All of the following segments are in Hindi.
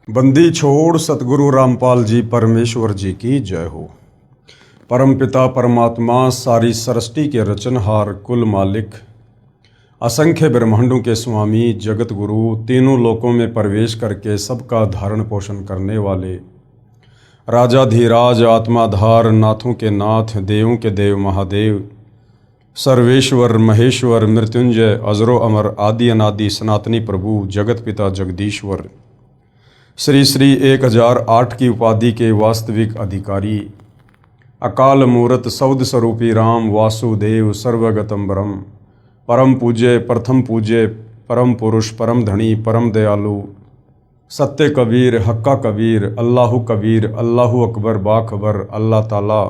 बंदी छोड़ सतगुरु रामपाल जी परमेश्वर जी की जय हो। परमपिता परमात्मा सारी सृष्टि के रचनहार कुल मालिक असंख्य ब्रह्मांडों के स्वामी जगत गुरु तीनों लोकों में प्रवेश करके सबका धारण पोषण करने वाले राजाधिराज आत्माधार नाथों के नाथ देवों के देव महादेव सर्वेश्वर महेश्वर मृत्युंजय अजरो अमर आदि अनादि सनातनी प्रभु जगत पिता जगदीश्वर श्री श्री 1008 की उपाधि के वास्तविक अधिकारी अकाल मूर्त सौद स्वरूपी राम वासुदेव सर्वगतम ब्रह्म परम पूज्य प्रथम पूज्य परम पुरुष परम धनी परम दयालु सत्य कबीर हक्का कबीर अल्लाहु अकबर बाखबर अल्लाह ताला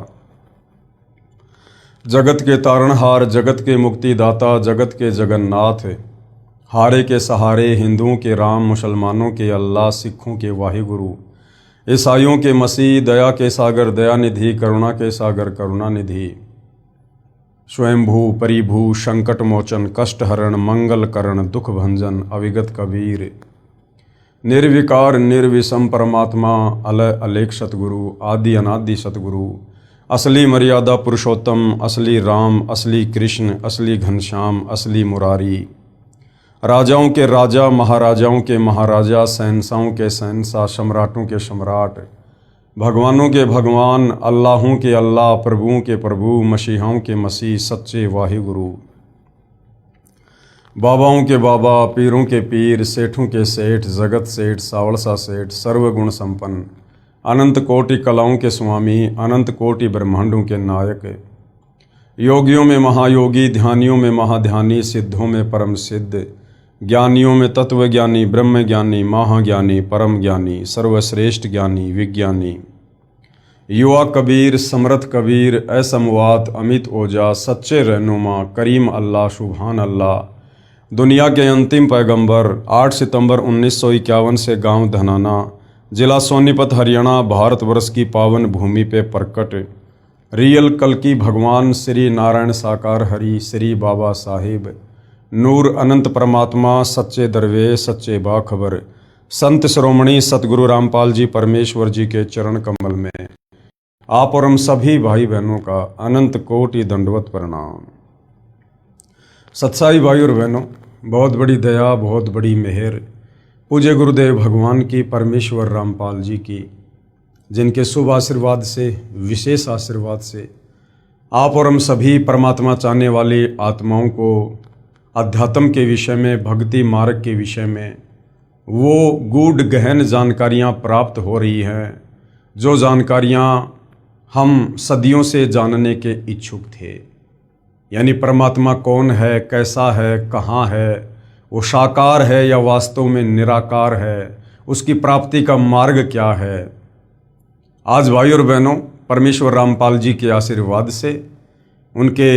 जगत के तारणहार जगत के मुक्तिदाता जगत के जगन्नाथ हारे के सहारे हिंदुओं के राम मुसलमानों के अल्लाह सिखों के वाहिगुरु ईसाइयों के मसीह दया के सागर दयानिधि करुणा के सागर करुणानिधि स्वयंभू परिभू संकट मोचन कष्ट हरण मंगल करण दुख भंजन अविगत कबीर निर्विकार निर्विषम परमात्मा अलय अलेख सतगुरु आदि अनादि सतगुरु असली मर्यादा पुरुषोत्तम असली राम असली कृष्ण असली घनश्याम असली मुरारी राजाओं के राजा महाराजाओं के महाराजा शहंशाहों के शहंशाह सम्राटों के सम्राट भगवानों के भगवान अल्लाहों के अल्लाह प्रभुओं के प्रभु मसीहाओं के मसीह सच्चे वाहिगुरु बाबाओं के बाबा पीरों के पीर सेठों के सेठ जगत सेठ सावड़सा सेठ सर्वगुण संपन्न अनंत कोटि कलाओं के स्वामी अनंत कोटि ब्रह्मांडों के नायक योगियों में महायोगी ध्यानियों में महाध्यानी सिद्धों में परम सिद्ध ज्ञानियों में तत्वज्ञानी ब्रह्म ज्ञानी महाज्ञानी परम ज्ञानी सर्वश्रेष्ठ ज्ञानी विज्ञानी युवा कबीर समर्थ कबीर असमवात अमित ओजा सच्चे रहनुमा करीम अल्लाह सुभान अल्लाह दुनिया के अंतिम पैगंबर 8 सितंबर 1951 से गांव धनाना जिला सोनीपत हरियाणा भारतवर्ष की पावन भूमि पे प्रकट रियल कल की भगवान श्री नारायण साकार हरि श्री बाबा साहिब नूर अनंत परमात्मा सच्चे दरवेश सच्चे बाखबर संत श्रोमणी सतगुरु रामपाल जी परमेश्वर जी के चरण कमल में आप और हम सभी भाई बहनों का अनंत कोटि दंडवत प्रणाम। सत्साई भाई और बहनों, बहुत बड़ी दया बहुत बड़ी मेहर पूज्य गुरुदेव भगवान की परमेश्वर रामपाल जी की, जिनके शुभ आशीर्वाद से विशेष आशीर्वाद से आप और हम सभी परमात्मा चाहने वाली आत्माओं को अध्यात्म के विषय में भक्ति मार्ग के विषय में वो गूढ़ गहन जानकारियाँ प्राप्त हो रही हैं, जो जानकारियाँ हम सदियों से जानने के इच्छुक थे। यानी परमात्मा कौन है, कैसा है, कहाँ है, वो साकार है या वास्तव में निराकार है, उसकी प्राप्ति का मार्ग क्या है। आज भाई और बहनों, परमेश्वर रामपाल जी के आशीर्वाद से उनके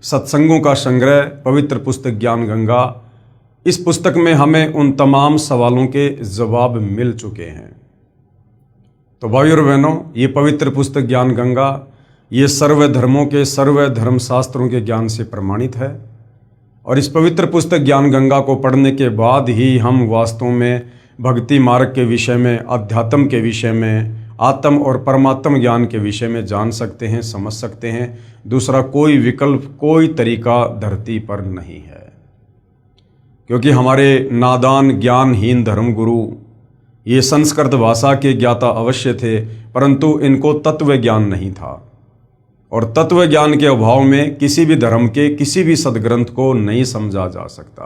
सत्संगों का संग्रह पवित्र पुस्तक ज्ञान गंगा, इस पुस्तक में हमें उन तमाम सवालों के जवाब मिल चुके हैं। तो भाई और बहनों, ये पवित्र पुस्तक ज्ञान गंगा ये सर्व धर्मों के सर्व धर्म शास्त्रों के ज्ञान से प्रमाणित है और इस पवित्र पुस्तक ज्ञान गंगा को पढ़ने के बाद ही हम वास्तव में भक्ति मार्ग के विषय में, अध्यात्म के विषय में, आत्म और परमात्म ज्ञान के विषय में जान सकते हैं, समझ सकते हैं। दूसरा कोई विकल्प, कोई तरीका धरती पर नहीं है, क्योंकि हमारे नादान ज्ञानहीन धर्मगुरु ये संस्कृत भाषा के ज्ञाता अवश्य थे, परंतु इनको तत्व ज्ञान नहीं था और तत्व ज्ञान के अभाव में किसी भी धर्म के किसी भी सदग्रंथ को नहीं समझा जा सकता,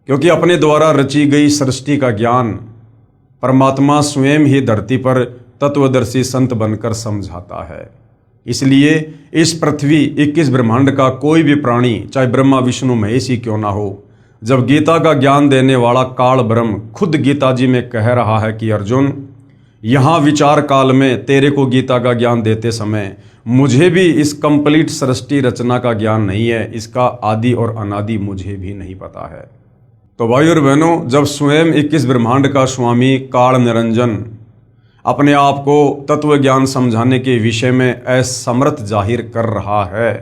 क्योंकि अपने द्वारा रची गई सृष्टि का ज्ञान परमात्मा स्वयं ही धरती पर तत्वदर्शी संत बनकर समझाता है। इसलिए इस पृथ्वी 21 ब्रह्मांड का कोई भी प्राणी, चाहे ब्रह्मा विष्णु महेश ही क्यों ना हो, जब गीता का ज्ञान देने वाला काल ब्रह्म खुद गीता जी में कह रहा है कि अर्जुन, यहाँ विचार काल में तेरे को गीता का ज्ञान देते समय मुझे भी इस कंप्लीट सृष्टि रचना का ज्ञान नहीं है, इसका आदि और अनादि मुझे भी नहीं पता है। तो भाई और बहनों, जब स्वयं 21 ब्रह्मांड का स्वामी काल निरंजन अपने आप को तत्व ज्ञान समझाने के विषय में असमर्थ जाहिर कर रहा है,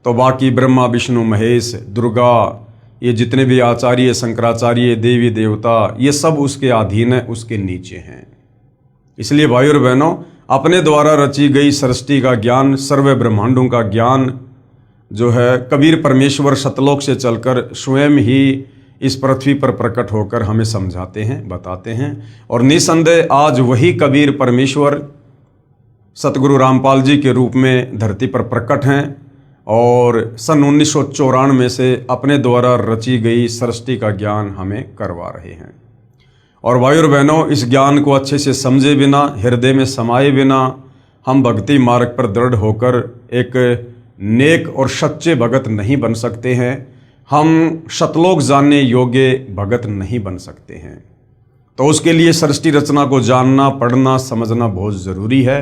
तो बाकी ब्रह्मा विष्णु महेश दुर्गा ये जितने भी आचार्य, शंकराचार्य, देवी देवता, ये सब उसके अधीन है, उसके नीचे हैं। इसलिए भाई और बहनों, अपने द्वारा रची गई सृष्टि का ज्ञान, सर्व ब्रह्मांडों का ज्ञान जो है, कबीर परमेश्वर सतलोक से चलकर स्वयं ही इस पृथ्वी पर प्रकट होकर हमें समझाते हैं, बताते हैं। और निसंदेह आज वही कबीर परमेश्वर सतगुरु रामपाल जी के रूप में धरती पर प्रकट हैं और सन 1994 से अपने द्वारा रची गई सृष्टि का ज्ञान हमें करवा रहे हैं। और भाई और बहनों, इस ज्ञान को अच्छे से समझे बिना, हृदय में समाये बिना हम भक्ति मार्ग पर दृढ़ होकर एक नेक और सच्चे भगत नहीं बन सकते हैं। हम शतलोक जानने योग्य भगत नहीं बन सकते हैं। तो उसके लिए सृष्टि रचना को जानना, पढ़ना, समझना बहुत ज़रूरी है।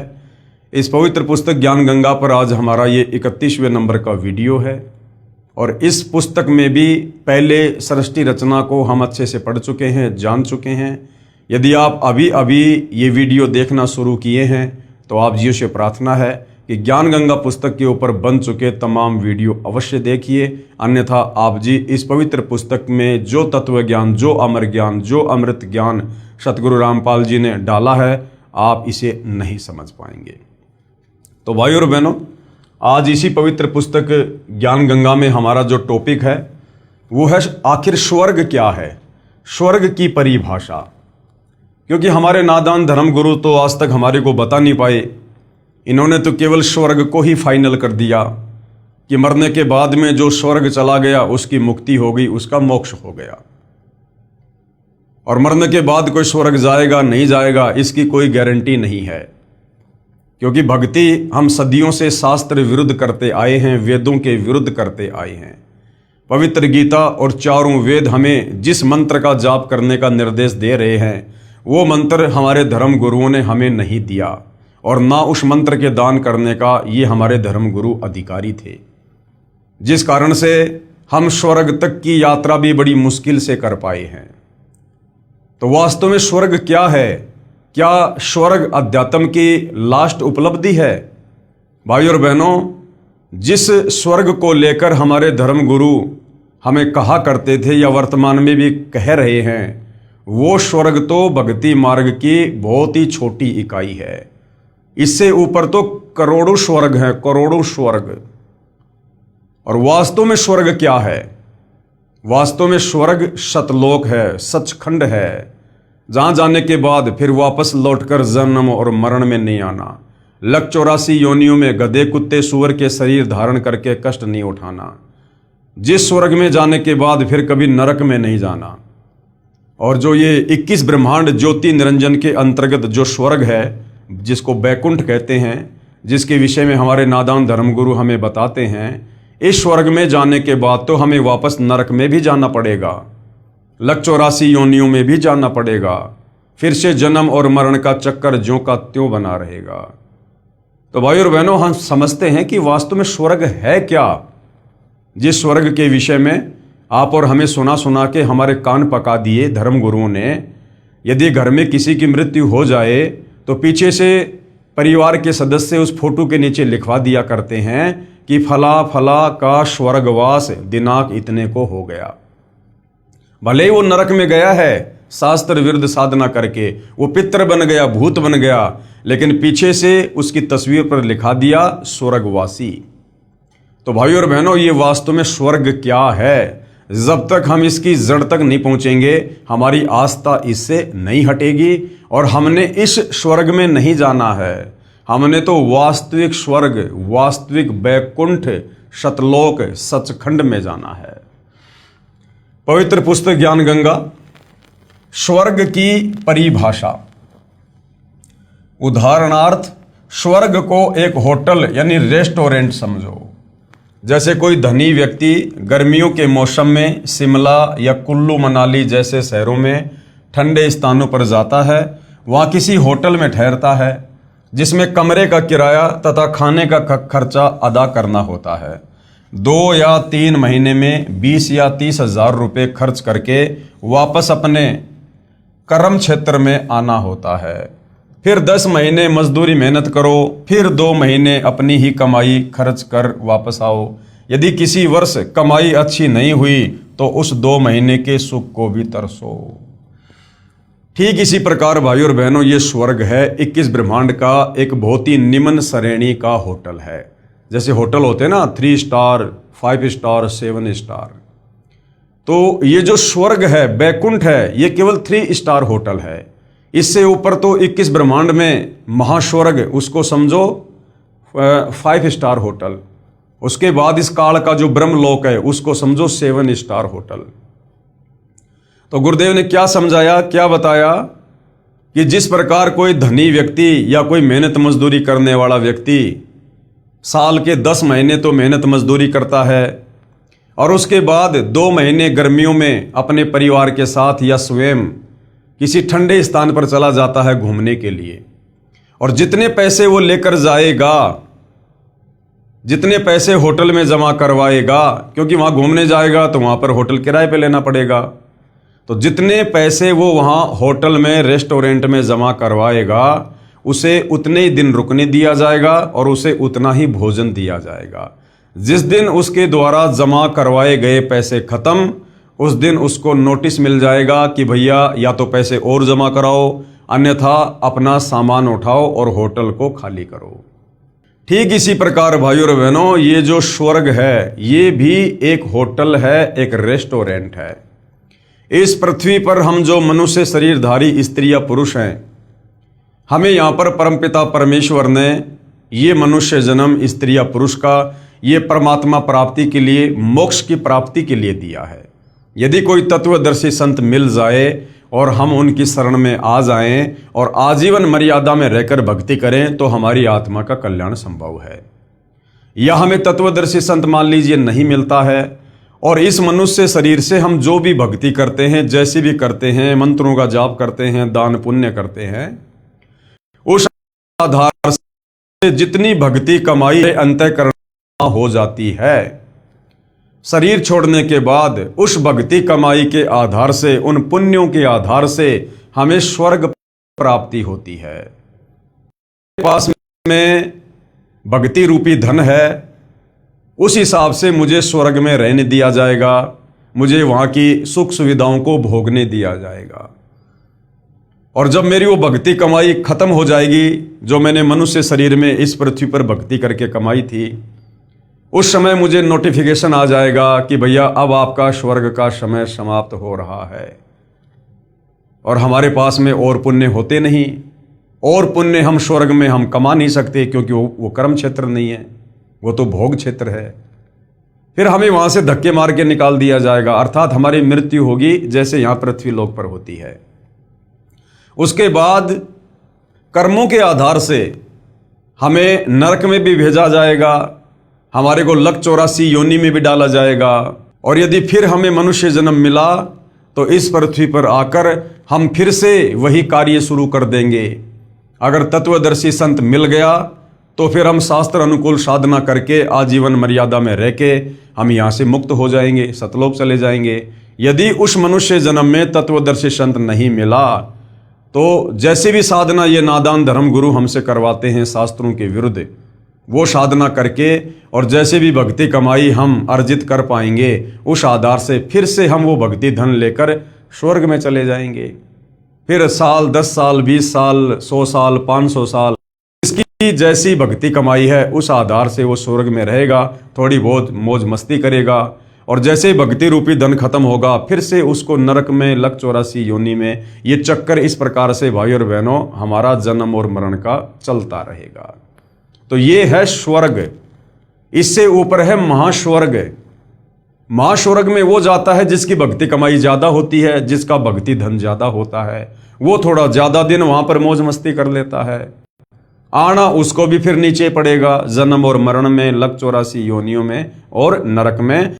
इस पवित्र पुस्तक ज्ञान गंगा पर आज हमारा ये 31वें नंबर का वीडियो है। और इस पुस्तक में भी पहले सृष्टि रचना को हम अच्छे से पढ़ चुके हैं, जान चुके हैं। यदि आप अभी अभी ये वीडियो देखना शुरू किए हैं तो आप जी से प्रार्थना है कि ज्ञान गंगा पुस्तक के ऊपर बन चुके तमाम वीडियो अवश्य देखिए, अन्यथा आप जी इस पवित्र पुस्तक में जो तत्व ज्ञान, जो अमर ज्ञान, जो अमृत ज्ञान सतगुरु रामपाल जी ने डाला है, आप इसे नहीं समझ पाएंगे। तो भाई और बहनों, आज इसी पवित्र पुस्तक ज्ञान गंगा में हमारा जो टॉपिक है वो है आखिर स्वर्ग क्या है, स्वर्ग की परिभाषा। क्योंकि हमारे नादान धर्म गुरु तो आज तक हमारे को बता नहीं पाए। इन्होंने तो केवल स्वर्ग को ही फाइनल कर दिया कि मरने के बाद में जो स्वर्ग चला गया उसकी मुक्ति हो गई, उसका मोक्ष हो गया। और मरने के बाद कोई स्वर्ग जाएगा नहीं जाएगा इसकी कोई गारंटी नहीं है। क्योंकि भक्ति हम सदियों से शास्त्र विरुद्ध करते आए हैं, वेदों के विरुद्ध करते आए हैं। पवित्र गीता और चारों वेद हमें जिस मंत्र का जाप करने का निर्देश दे रहे हैं, वो मंत्र हमारे धर्म गुरुओं ने हमें नहीं दिया और ना उस मंत्र के दान करने का ये हमारे धर्म गुरु अधिकारी थे। जिस कारण से हम स्वर्ग तक की यात्रा भी बड़ी मुश्किल से कर पाए हैं। तो वास्तव में स्वर्ग क्या है? क्या स्वर्ग अध्यात्म की लास्ट उपलब्धि है? भाई और बहनों, जिस स्वर्ग को लेकर हमारे धर्म गुरु हमें कहा करते थे या वर्तमान में भी कह रहे हैं, वो स्वर्ग तो भक्ति मार्ग की बहुत ही छोटी इकाई है। इससे ऊपर तो करोड़ों स्वर्ग हैं, करोड़ों स्वर्ग। और वास्तव में स्वर्ग क्या है? वास्तव में स्वर्ग सतलोक है, सचखंड है, जहां जाने के बाद फिर वापस लौटकर जन्म और मरण में नहीं आना। 184 योनियों में गधे, कुत्ते, सूअर के शरीर धारण करके कष्ट नहीं उठाना। जिस स्वर्ग में जाने के बाद फिर कभी नरक में नहीं जाना। और जो ये 21 ब्रह्मांड ज्योति निरंजन के अंतर्गत जो स्वर्ग है, जिसको बैकुंठ कहते हैं, जिसके विषय में हमारे नादान धर्मगुरु हमें बताते हैं, इस स्वर्ग में जाने के बाद तो हमें वापस नरक में भी जाना पड़ेगा, 184 योनियों में भी जाना पड़ेगा। फिर से जन्म और मरण का चक्कर ज्यों का त्यों बना रहेगा। तो भाई और बहनों, हम समझते हैं कि वास्तव में स्वर्ग है क्या, जिस स्वर्ग के विषय में आप और हमें सुना सुना के हमारे कान पका दिए धर्म गुरुओं ने। यदि घर में किसी की मृत्यु हो जाए तो पीछे से परिवार के सदस्य उस फोटो के नीचे लिखवा दिया करते हैं कि फला फला का स्वर्गवास दिनांक इतने को हो गया। भले ही वो नरक में गया है शास्त्र विरुद्ध साधना करके, वो पितर बन गया, भूत बन गया, लेकिन पीछे से उसकी तस्वीर पर लिखा दिया स्वर्गवासी। तो भाइयों और बहनों, ये वास्तव में स्वर्ग क्या है? जब तक हम इसकी जड़ तक नहीं पहुंचेंगे, हमारी आस्था इससे नहीं हटेगी। और हमने इस स्वर्ग में नहीं जाना है, हमने तो वास्तविक स्वर्ग, वास्तविक बैकुंठ, सतलोक, सचखंड में जाना है। पवित्र पुस्तक ज्ञान गंगा, स्वर्ग की परिभाषा। उदाहरणार्थ, स्वर्ग को एक होटल यानी रेस्टोरेंट समझो। जैसे कोई धनी व्यक्ति गर्मियों के मौसम में शिमला या कुल्लू मनाली जैसे शहरों में ठंडे स्थानों पर जाता है, वहाँ किसी होटल में ठहरता है, जिसमें कमरे का किराया तथा खाने का खर्चा अदा करना होता है। 2 या 3 महीने में 20 या 30 हजार रुपये खर्च करके वापस अपने कर्म क्षेत्र में आना होता है। फिर 10 महीने मजदूरी मेहनत करो, फिर 2 महीने अपनी ही कमाई खर्च कर वापस आओ। यदि किसी वर्ष कमाई अच्छी नहीं हुई तो उस 2 महीने के सुख को भी तरसो। ठीक इसी प्रकार भाइयों और बहनों, ये स्वर्ग है 21 ब्रह्मांड का एक बहुत ही निम्न श्रेणी का होटल है। जैसे होटल होते हैं ना 3 स्टार, 5 स्टार, 7 स्टार, तो ये जो स्वर्ग है, बैकुंठ है, ये केवल 3 स्टार होटल है। इससे ऊपर तो 21 ब्रह्मांड में महास्वर्ग, उसको समझो 5 स्टार होटल। उसके बाद इस काल का जो ब्रह्मलोक है उसको समझो 7 स्टार होटल। तो गुरुदेव ने क्या समझाया, क्या बताया कि जिस प्रकार कोई धनी व्यक्ति या कोई मेहनत मजदूरी करने वाला व्यक्ति साल के 10 महीने तो मेहनत मजदूरी करता है और उसके बाद 2 महीने गर्मियों में अपने परिवार के साथ या स्वयं किसी ठंडे स्थान पर चला जाता है घूमने के लिए, और जितने पैसे वो लेकर जाएगा, जितने पैसे होटल में जमा करवाएगा, क्योंकि वहां घूमने जाएगा तो वहां पर होटल किराए पे लेना पड़ेगा, तो जितने पैसे वो वहां होटल में, रेस्टोरेंट में जमा करवाएगा, उसे उतने ही दिन रुकने दिया जाएगा और उसे उतना ही भोजन दिया जाएगा। जिस दिन उसके द्वारा जमा करवाए गए पैसे खत्म, उस दिन उसको नोटिस मिल जाएगा कि भैया या तो पैसे और जमा कराओ, अन्यथा अपना सामान उठाओ और होटल को खाली करो। ठीक इसी प्रकार भाइयों और बहनों, ये जो स्वर्ग है ये भी एक होटल है, एक रेस्टोरेंट है। इस पृथ्वी पर हम जो मनुष्य शरीरधारी स्त्री या पुरुष हैं, हमें यहाँ पर परमपिता परमेश्वर ने ये मनुष्य जन्म स्त्री या पुरुष का ये परमात्मा प्राप्ति के लिए, मोक्ष की प्राप्ति के लिए दिया है। यदि कोई तत्वदर्शी संत मिल जाए और हम उनकी शरण में आ जाएं और आजीवन मर्यादा में रहकर भक्ति करें तो हमारी आत्मा का कल्याण संभव है। या हमें तत्वदर्शी संत मान लीजिए नहीं मिलता है और इस मनुष्य शरीर से हम जो भी भक्ति करते हैं, जैसी भी करते हैं, मंत्रों का जाप करते हैं, दान पुण्य करते हैं, उस आधार से जितनी भक्ति कमाई अंतःकरण हो जाती है, शरीर छोड़ने के बाद उस भक्ति कमाई के आधार से, उन पुण्यों के आधार से हमें स्वर्ग प्राप्ति होती है। पास में भक्ति रूपी धन है, उस हिसाब से मुझे स्वर्ग में रहने दिया जाएगा, मुझे वहां की सुख सुविधाओं को भोगने दिया जाएगा। और जब मेरी वो भक्ति कमाई खत्म हो जाएगी, जो मैंने मनुष्य शरीर में इस पृथ्वी पर भक्ति करके कमाई थी, उस समय मुझे नोटिफिकेशन आ जाएगा कि भैया अब आपका स्वर्ग का समय समाप्त हो रहा है। और हमारे पास में और पुण्य होते नहीं, और पुण्य हम स्वर्ग में हम कमा नहीं सकते, क्योंकि वो कर्म क्षेत्र नहीं है, वो तो भोग क्षेत्र है। फिर हमें वहां से धक्के मार के निकाल दिया जाएगा, अर्थात हमारी मृत्यु होगी जैसे यहां पृथ्वी लोक पर होती है। उसके बाद कर्मों के आधार से हमें नरक में भी भेजा जाएगा, हमारे को लक 84 योनि में भी डाला जाएगा। और यदि फिर हमें मनुष्य जन्म मिला तो इस पृथ्वी पर आकर हम फिर से वही कार्य शुरू कर देंगे। अगर तत्वदर्शी संत मिल गया तो फिर हम शास्त्र अनुकूल साधना करके आजीवन मर्यादा में रह के हम यहाँ से मुक्त हो जाएंगे, सतलोक चले जाएंगे। यदि उस मनुष्य जन्म में तत्वदर्शी संत नहीं मिला तो जैसे भी साधना ये नादान धर्म गुरु हमसे करवाते हैं शास्त्रों के विरुद्ध, वो साधना करके और जैसे भी भक्ति कमाई हम अर्जित कर पाएंगे, उस आधार से फिर से हम वो भक्ति धन लेकर स्वर्ग में चले जाएंगे। फिर साल 10 साल 20 साल 100 साल 500 साल इसकी जैसी भक्ति कमाई है उस आधार से वो स्वर्ग में रहेगा, थोड़ी बहुत मौज मस्ती करेगा। और जैसे भक्ति रूपी धन खत्म होगा फिर से उसको नरक में लक 84 योनि में, ये चक्कर इस प्रकार से भाई और बहनों हमारा जन्म और मरण का चलता रहेगा। तो ये है स्वर्ग। इससे ऊपर है महास्वर्ग। महास्वर्ग में वो जाता है जिसकी भक्ति कमाई ज्यादा होती है, जिसका भक्ति धन ज्यादा होता है, वो थोड़ा ज्यादा दिन वहां पर मौज मस्ती कर लेता है। आना उसको भी फिर नीचे पड़ेगा, जन्म और मरण में, लक 84 योनियों में और नरक में,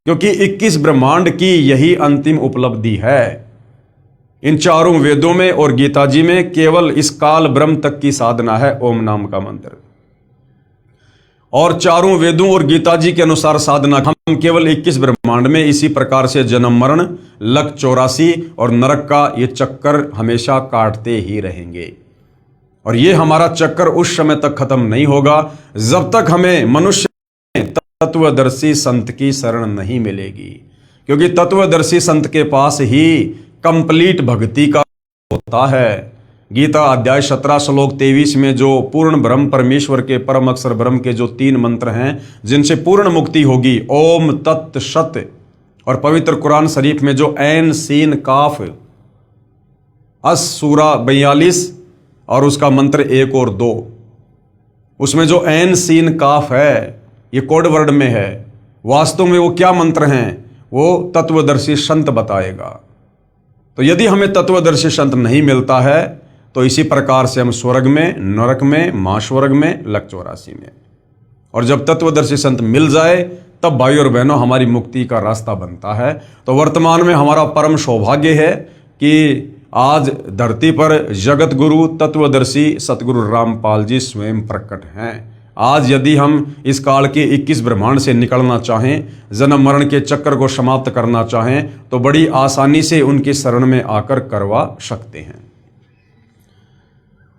क्योंकि 21 ब्रह्मांड की यही अंतिम उपलब्धि है। इन चारों वेदों में और गीता जी में केवल इस काल ब्रह्म तक की साधना है ओम नाम का मंत्र। और चारों वेदों और गीता जी के अनुसार साधना हम केवल 21 ब्रह्मांड में इसी प्रकार से जन्म मरण, लक 84 और नरक का ये चक्कर हमेशा काटते ही रहेंगे। और ये हमारा चक्कर उस समय तक खत्म नहीं होगा जब तक हमें मनुष्य तत्वदर्शी संत की शरण नहीं मिलेगी। क्योंकि तत्वदर्शी संत के पास ही कंप्लीट भक्ति का होता है। गीता अध्याय 17 श्लोक 23 में जो पूर्ण ब्रह्म परमेश्वर के परम अक्षर ब्रह्म के जो 3 मंत्र हैं जिनसे पूर्ण मुक्ति होगी, ओम तत् सत, और पवित्र कुरान शरीफ में जो ऐन सीन काफ अस सूरा 42 और उसका मंत्र 1 और 2, उसमें जो ऐन सीन काफ है ये कोड वर्ड में है, वास्तव में वो क्या मंत्र हैं वो तत्वदर्शी संत बताएगा। तो यदि हमें तत्वदर्शी संत नहीं मिलता है तो इसी प्रकार से हम स्वर्ग में, नरक में, महास्वर्ग में, लक 84 में, और जब तत्वदर्शी संत मिल जाए तब भाई और बहनों हमारी मुक्ति का रास्ता बनता है। तो वर्तमान में हमारा परम सौभाग्य है कि आज धरती पर जगत गुरु तत्वदर्शी सतगुरु रामपाल जी स्वयं प्रकट हैं। आज यदि हम इस काल के 21 ब्रह्मांड से निकलना चाहें, जन्म मरण के चक्कर को समाप्त करना चाहें, तो बड़ी आसानी से उनकी शरण में आकर करवा सकते हैं।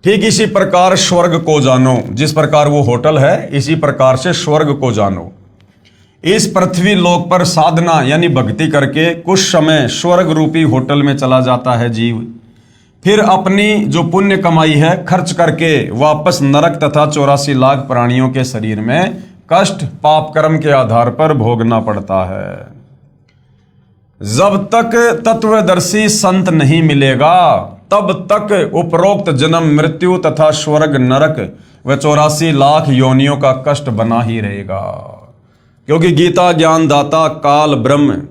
ठीक इसी प्रकार स्वर्ग को जानो, जिस प्रकार वो होटल है इसी प्रकार से स्वर्ग को जानो। इस पृथ्वी लोक पर साधना यानी भक्ति करके कुछ समय स्वर्ग रूपी होटल में चला जाता है जीव, फिर अपनी जो पुण्य कमाई है खर्च करके वापस नरक तथा 84 लाख प्राणियों के शरीर में कष्ट पाप कर्म के आधार पर भोगना पड़ता है। जब तक तत्वदर्शी संत नहीं मिलेगा तब तक उपरोक्त जन्म मृत्यु तथा स्वर्ग नरक व 84 लाख योनियों का कष्ट बना ही रहेगा। क्योंकि गीता ज्ञान दाता काल ब्रह्म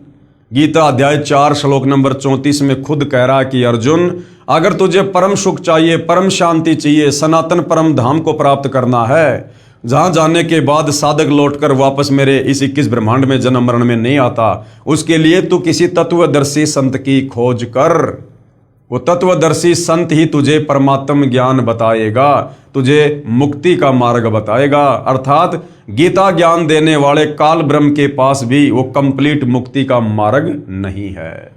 गीता अध्याय 4 श्लोक नंबर 34 में खुद कह रहा है कि अर्जुन, अगर तुझे परम सुख चाहिए, परम शांति चाहिए, सनातन परम धाम को प्राप्त करना है, जहां जाने के बाद साधक लौटकर वापस मेरे इस 21 ब्रह्मांड में जन्म मरण में नहीं आता, उसके लिए तू किसी तत्वदर्शी संत की खोज कर। वो तत्वदर्शी संत ही तुझे परमात्म ज्ञान बताएगा, तुझे मुक्ति का मार्ग बताएगा। अर्थात गीता ज्ञान देने वाले काल ब्रह्म के पास भी वो कंप्लीट मुक्ति का मार्ग नहीं है,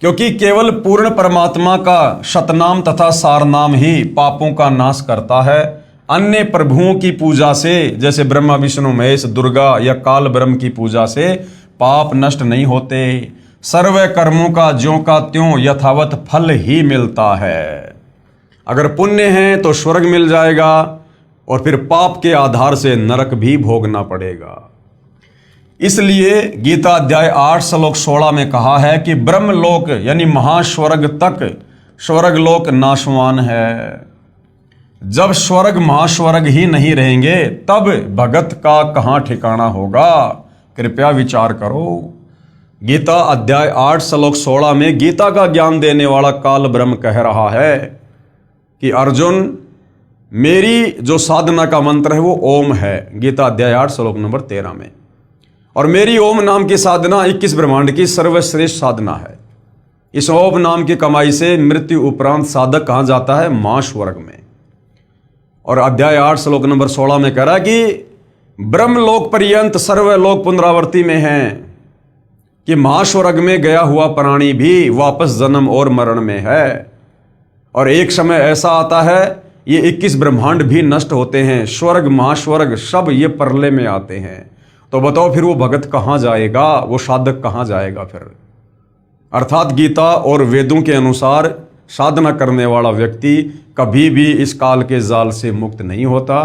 क्योंकि केवल पूर्ण परमात्मा का शतनाम तथा सारनाम ही पापों का नाश करता है। अन्य प्रभुओं की पूजा से, जैसे ब्रह्मा विष्णु महेश दुर्गा या काल ब्रह्म की पूजा से पाप नष्ट नहीं होते। सर्व कर्मों का ज्यों का त्यों यथावत फल ही मिलता है। अगर पुण्य है तो स्वर्ग मिल जाएगा और फिर पाप के आधार से नरक भी भोगना पड़ेगा। इसलिए गीता अध्याय 8 श्लोक 16 में कहा है कि ब्रह्मलोक यानी महास्वर्ग तक स्वर्गलोक नाशवान है। जब स्वर्ग महास्वर्ग ही नहीं रहेंगे तब भगत का कहां ठिकाना होगा, कृपया विचार करो। गीता अध्याय 8 श्लोक 16 में गीता का ज्ञान देने वाला काल ब्रह्म कह रहा है कि अर्जुन, मेरी जो साधना का मंत्र है वो ओम है, गीता अध्याय 8 श्लोक नंबर 13 में। और मेरी ओम नाम की साधना 21 ब्रह्मांड की सर्वश्रेष्ठ साधना है। इस ओम नाम की कमाई से मृत्यु उपरांत साधक कहां जाता है, महास्वर्ग में। और अध्याय 8 श्लोक नंबर 16 में कह रहा है कि ब्रह्मलोक पर्यंत सर्वलोक पुनरावर्ती में है, कि महास्वर्ग में गया हुआ प्राणी भी वापस जन्म और मरण में है। और एक समय ऐसा आता है ये 21 ब्रह्मांड भी नष्ट होते हैं, स्वर्ग महास्वर्ग सब ये परले में आते हैं। तो बताओ फिर वो भगत कहां जाएगा, वो साधक कहां जाएगा फिर। अर्थात गीता और वेदों के अनुसार साधना करने वाला व्यक्ति कभी भी इस काल के जाल से मुक्त नहीं होता।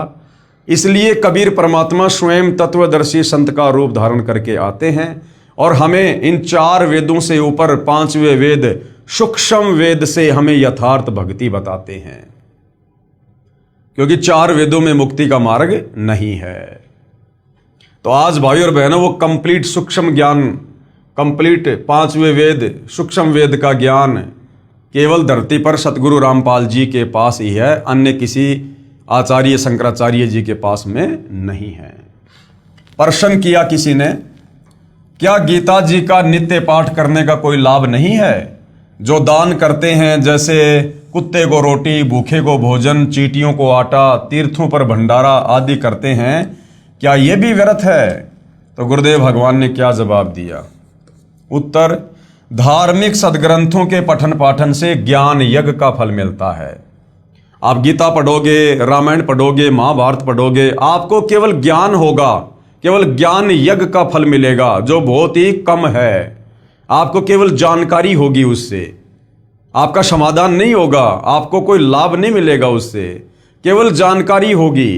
इसलिए कबीर परमात्मा स्वयं तत्वदर्शी संत का रूप धारण करके आते हैं और हमें इन 4 वेदों से ऊपर 5वें वेद सूक्ष्म वेद से हमें यथार्थ भक्ति बताते हैं, क्योंकि 4 वेदों में मुक्ति का मार्ग नहीं है। तो आज भाई और बहनों वो कंप्लीट सूक्ष्म ज्ञान, कंप्लीट 5वें वेद सूक्ष्म वेद का ज्ञान केवल धरती पर सतगुरु रामपाल जी के पास ही है, अन्य किसी आचार्य शंकराचार्य जी के पास में नहीं है। प्रश्न किया किसी ने, क्या गीता जी का नित्य पाठ करने का कोई लाभ नहीं है? जो दान करते हैं, जैसे कुत्ते को रोटी, भूखे को भोजन, चींटियों को आटा, तीर्थों पर भंडारा आदि करते हैं, क्या ये भी व्यर्थ है? तो गुरुदेव भगवान ने क्या जवाब दिया? उत्तर, धार्मिक सदग्रंथों के पठन पाठन से ज्ञान यज्ञ का फल मिलता है। आप गीता पढ़ोगे, रामायण पढ़ोगे, महाभारत पढ़ोगे, आपको केवल ज्ञान होगा, केवल ज्ञान यज्ञ का फल मिलेगा, जो बहुत ही कम है। आपको केवल जानकारी होगी, उससे आपका समाधान नहीं होगा, आपको कोई लाभ नहीं मिलेगा, उससे केवल जानकारी होगी।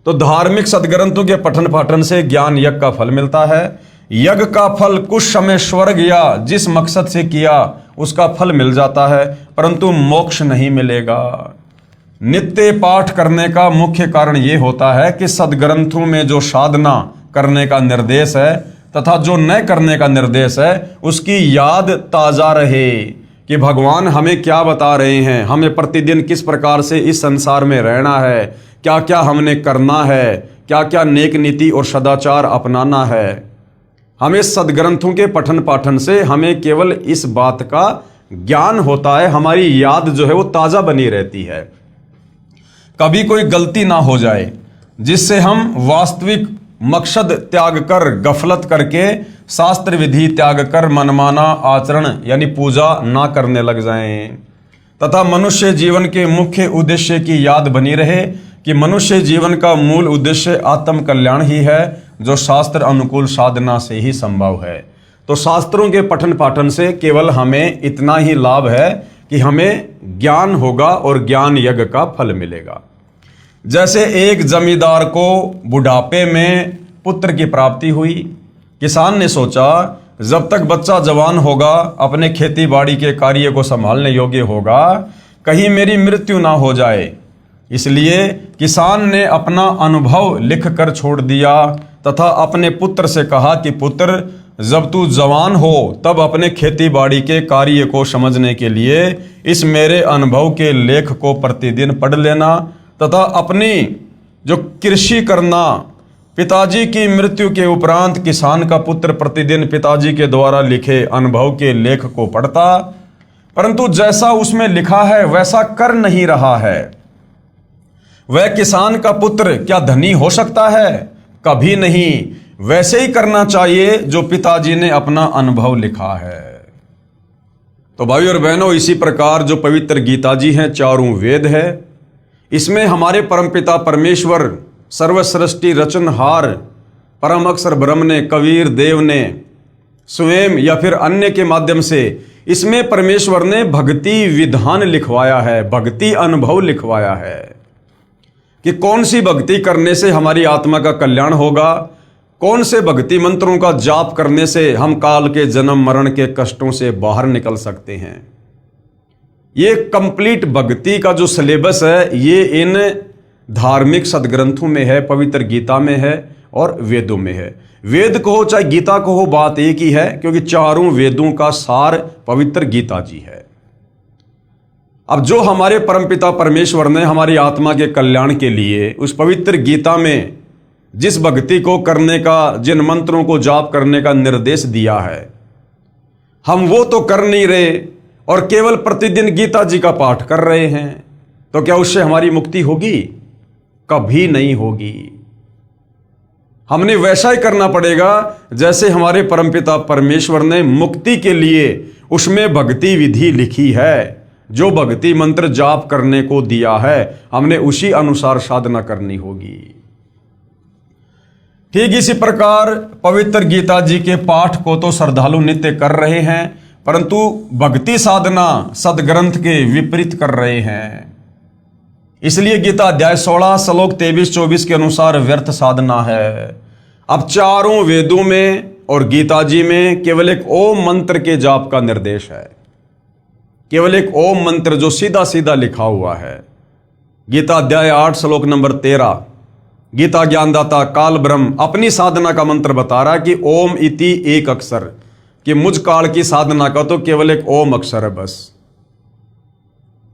तो धार्मिक सदग्रंथों के पठन पाठन से ज्ञान यज्ञ का फल मिलता है। यज्ञ का फल कुछ समय स्वर्ग या जिस मकसद से किया उसका फल मिल जाता है, परंतु मोक्ष नहीं मिलेगा। नित्य पाठ करने का मुख्य कारण यह होता है कि सदग्रंथों में जो साधना करने का निर्देश है तथा जो न करने का निर्देश है, उसकी याद ताजा रहे कि भगवान हमें क्या बता रहे हैं, हमें प्रतिदिन किस प्रकार से इस संसार में रहना है, क्या क्या हमने करना है, क्या क्या नेक नीति और सदाचार अपनाना है। हमें सदग्रंथों के पठन पाठन से हमें केवल इस बात का ज्ञान होता है, हमारी याद जो है वो ताजा बनी रहती है। कभी कोई गलती ना हो जाए जिससे हम वास्तविक मकसद त्याग कर, गफलत करके, शास्त्र विधि त्याग कर मनमाना आचरण यानी पूजा ना करने लग जाएं, तथा मनुष्य जीवन के मुख्य उद्देश्य की याद बनी रहे कि मनुष्य जीवन का मूल उद्देश्य आत्म कल्याण ही है, जो शास्त्र अनुकूल साधना से ही संभव है। तो शास्त्रों के पठन पाठन से केवल हमें इतना ही लाभ है कि हमें ज्ञान होगा और ज्ञान यज्ञ का फल मिलेगा। जैसे एक जमींदार को बुढ़ापे में पुत्र की प्राप्ति हुई, किसान ने सोचा जब तक बच्चा जवान होगा, अपने खेती बाड़ी के कार्य को संभालने योग्य होगा, कहीं मेरी मृत्यु ना हो जाए। इसलिए किसान ने अपना अनुभव लिख कर छोड़ दिया तथा अपने पुत्र से कहा कि पुत्र, जब तू जवान हो तब अपने खेती बाड़ी के कार्य को समझने के लिए इस मेरे अनुभव के लेख को प्रतिदिन पढ़ लेना तथा अपनी जो कृषि करना। पिताजी की मृत्यु के उपरांत किसान का पुत्र प्रतिदिन पिताजी के द्वारा लिखे अनुभव के लेख को पढ़ता, परंतु जैसा उसमें लिखा है वैसा कर नहीं रहा है। वह किसान का पुत्र क्या धनी हो सकता है? कभी नहीं। वैसे ही करना चाहिए जो पिताजी ने अपना अनुभव लिखा है। तो भाई और बहनों, इसी प्रकार जो पवित्र गीता जी हैं, चारों वेद है, इसमें हमारे परमपिता परमेश्वर सर्वसृष्टि रचनहार परम अक्षर ब्रह्म ने, कबीर देव ने स्वयं या फिर अन्य के माध्यम से इसमें परमेश्वर ने भक्ति विधान लिखवाया है, भक्ति अनुभव लिखवाया है कि कौन सी भक्ति करने से हमारी आत्मा का कल्याण होगा, कौन से भक्ति मंत्रों का जाप करने से हम काल के जन्म मरण के कष्टों से बाहर निकल सकते हैं। ये कंप्लीट भक्ति का जो सिलेबस है ये इन धार्मिक सदग्रंथों में है, पवित्र गीता में है और वेदों में है। वेद कहो चाहे गीता कहो, बात एक ही है, क्योंकि चारों वेदों का सार पवित्र गीता जी है। अब जो हमारे परमपिता परमेश्वर ने हमारी आत्मा के कल्याण के लिए उस पवित्र गीता में जिस भक्ति को करने का, जिन मंत्रों को जाप करने का निर्देश दिया है, हम वो तो कर नहीं रहे और केवल प्रतिदिन गीता जी का पाठ कर रहे हैं, तो क्या उससे हमारी मुक्ति होगी? कभी नहीं होगी। हमने वैसा ही करना पड़ेगा जैसे हमारे परमपिता परमेश्वर ने मुक्ति के लिए उसमें भक्ति विधि लिखी है, जो भक्ति मंत्र जाप करने को दिया है, हमने उसी अनुसार साधना करनी होगी। ठीक इसी प्रकार पवित्र गीता जी के पाठ को तो श्रद्धालु नित्य कर रहे हैं, परंतु भक्ति साधना सदग्रंथ के विपरीत कर रहे हैं। इसलिए गीता अध्याय 16 श्लोक 23-24 के अनुसार व्यर्थ साधना है। अब चारों वेदों में और गीता जी में केवल एक ओम मंत्र के जाप का निर्देश है, केवल एक ओम मंत्र जो सीधा सीधा लिखा हुआ है। गीता अध्याय 8 श्लोक नंबर 13, गीता ज्ञानदाता काल ब्रह्म अपनी साधना का मंत्र बता रहा है कि ओम इति एक अक्षर, कि मुझ काल की साधना का तो केवल एक ओम अक्षर है बस।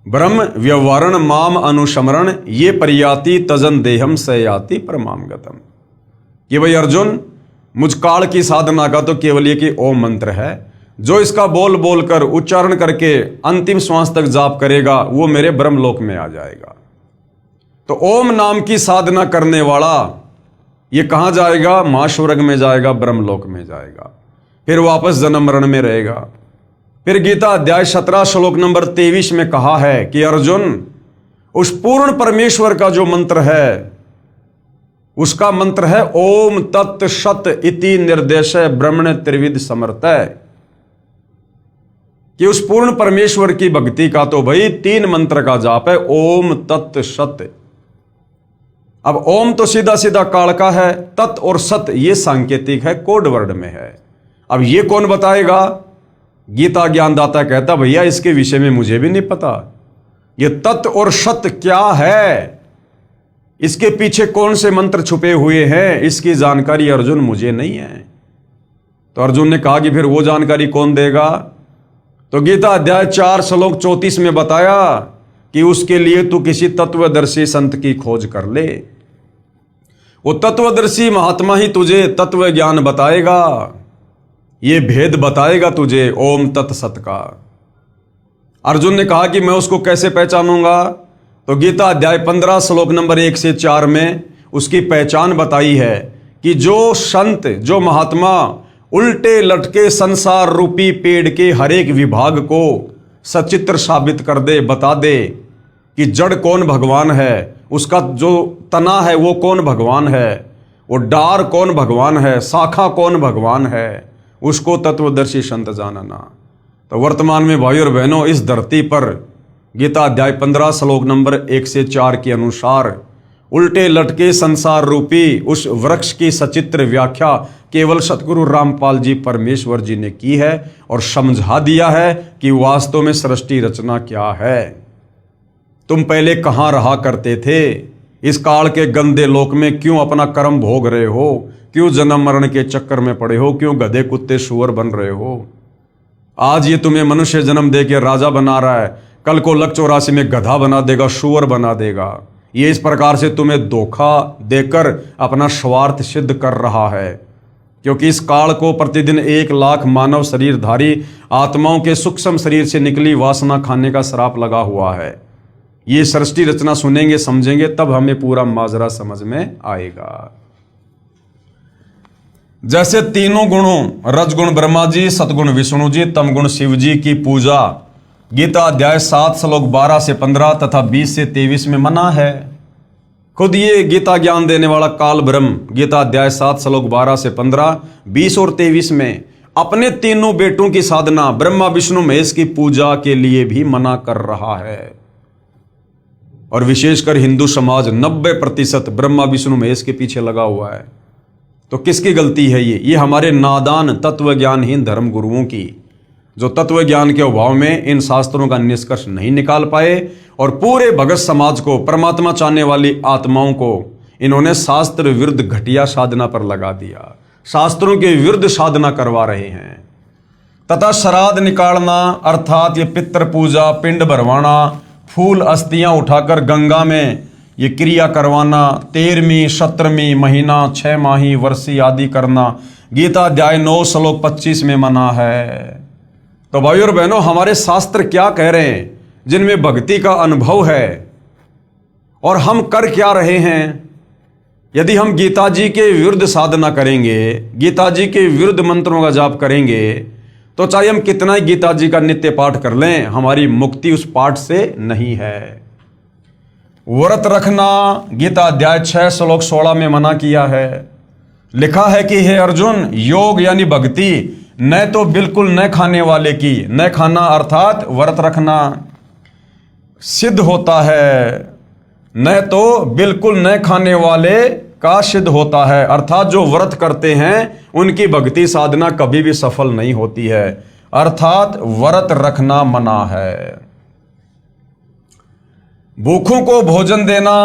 ब्रह्म व्यवहारण माम अनुशमरण ये परियाति तजन देहम सयाति परमाम गतम। कि भाई अर्जुन, मुझ काल की साधना का तो केवल ये कि ओम मंत्र है, जो इसका बोल बोल कर उच्चारण करके अंतिम श्वास तक जाप करेगा वो मेरे ब्रह्मलोक में आ जाएगा। तो ओम नाम की साधना करने वाला ये कहां जाएगा? महास्वर्ग में जाएगा, ब्रह्मलोक में जाएगा, फिर वापस जन्म मरण में रहेगा। फिर गीता अध्याय 17 श्लोक नंबर 23 में कहा है कि अर्जुन, उस पूर्ण परमेश्वर का जो मंत्र है उसका मंत्र है ओम तत् सत इति निर्देश ब्रह्मण त्रिविध समर्थय, कि उस पूर्ण परमेश्वर की भक्ति का तो भाई 3 मंत्र का जाप है, ओम तत् सत। अब ओम तो सीधा सीधा काल का है, तत् और सत ये सांकेतिक है, कोड वर्ड में है। अब ये कौन बताएगा? गीता ज्ञानदाता कहता भैया इसके विषय में मुझे भी नहीं पता, ये तत् और सत क्या है, इसके पीछे कौन से मंत्र छुपे हुए हैं, इसकी जानकारी अर्जुन मुझे नहीं है। तो अर्जुन ने कहा कि फिर वो जानकारी कौन देगा? तो गीता अध्याय 4 श्लोक 34 में बताया कि उसके लिए तू किसी तत्वदर्शी संत की खोज कर ले। वो तत्वदर्शी महात्मा ही तुझे तत्व ज्ञान बताएगा, ये भेद बताएगा तुझे ओम तत् सत का। अर्जुन ने कहा कि मैं उसको कैसे पहचानूंगा? तो गीता अध्याय 15 श्लोक नंबर 1 से 4 में उसकी पहचान बताई है कि जो संत, जो महात्मा उल्टे लटके संसार रूपी पेड़ के हर एक विभाग को सचित्र साबित कर दे, बता दे कि जड़ कौन भगवान है, उसका जो तना है वो कौन भगवान है, वो डार कौन भगवान है, शाखा कौन भगवान है, उसको तत्वदर्शी संत जानना। तो वर्तमान में भाइयों और बहनों, इस धरती पर गीता अध्याय 15 श्लोक नंबर 1 से 4 के अनुसार उल्टे लटके संसार रूपी उस वृक्ष की सचित्र व्याख्या केवल सतगुरु रामपाल जी परमेश्वर जी ने की है और समझा दिया है कि वास्तव में सृष्टि रचना क्या है। तुम पहले कहाँ रहा करते थे? इस काल के गंदे लोक में क्यों अपना कर्म भोग रहे हो? क्यों जन्म मरण के चक्कर में पड़े हो? क्यों गधे कुत्ते सुअर बन रहे हो? आज ये तुम्हें मनुष्य जन्म दे के राजा बना रहा है, कल को लक 84 में गधा बना देगा, सुअर बना देगा। ये इस प्रकार से तुम्हें धोखा देकर अपना स्वार्थ सिद्ध कर रहा है, क्योंकि इस काल को प्रतिदिन 1 लाख मानव शरीरधारी आत्माओं के सूक्ष्म शरीर से निकली वासना खाने का श्राप लगा हुआ है। ये सृष्टि रचना सुनेंगे, समझेंगे, तब हमें पूरा माजरा समझ में आएगा। जैसे तीनों गुणों रजगुण ब्रह्मा जी, सतगुण विष्णु जी, तमगुण शिव जी की पूजा गीता अध्याय 7 श्लोक 12 से 15 तथा 20 से 23 में मना है। खुद ये गीता ज्ञान देने वाला काल ब्रह्म गीता अध्याय 7 श्लोक 12 से 15, 20 और 23 में अपने तीनों बेटों की साधना ब्रह्मा विष्णु महेश की पूजा के लिए भी मना कर रहा है। और विशेषकर हिंदू समाज 90% ब्रह्मा विष्णु महेश के पीछे लगा हुआ है। तो किसकी गलती है ये हमारे नादान तत्व ज्ञानहीन धर्म गुरुओं की, जो तत्व ज्ञान के अभाव में इन शास्त्रों का निष्कर्ष नहीं निकाल पाए और पूरे भगत समाज को, परमात्मा चाहने वाली आत्माओं को इन्होंने शास्त्र विरुद्ध घटिया साधना पर लगा दिया, शास्त्रों के विरुद्ध साधना करवा रहे हैं। तथा श्राद्ध निकालना अर्थात ये पितृ पूजा, पिंड भरवाना, फूल अस्थियां उठाकर गंगा में ये क्रिया करवाना, 13वीं 17वीं महीना 6 माही वर्षी आदि करना गीता अध्याय 9 श्लोक 25 में मना है। तो भाइयों और बहनों, हमारे शास्त्र क्या कह रहे हैं जिनमें भक्ति का अनुभव है और हम कर क्या रहे हैं? यदि हम गीता जी के विरुद्ध साधना करेंगे, गीता जी के विरुद्ध मंत्रों का जाप करेंगे, तो चाहे हम कितना ही गीता जी का नित्य पाठ कर लें, हमारी मुक्ति उस पाठ से नहीं है। व्रत रखना गीता अध्याय 6 श्लोक 16 में मना किया है। लिखा है कि हे अर्जुन, योग यानी भक्ति न तो बिल्कुल न खाने वाले की, न खाना अर्थात व्रत रखना सिद्ध होता है, न तो बिल्कुल न खाने वाले का सिद्ध होता है, अर्थात जो व्रत करते हैं उनकी भक्ति साधना कभी भी सफल नहीं होती है, अर्थात व्रत रखना मना है। भूखों को भोजन देना,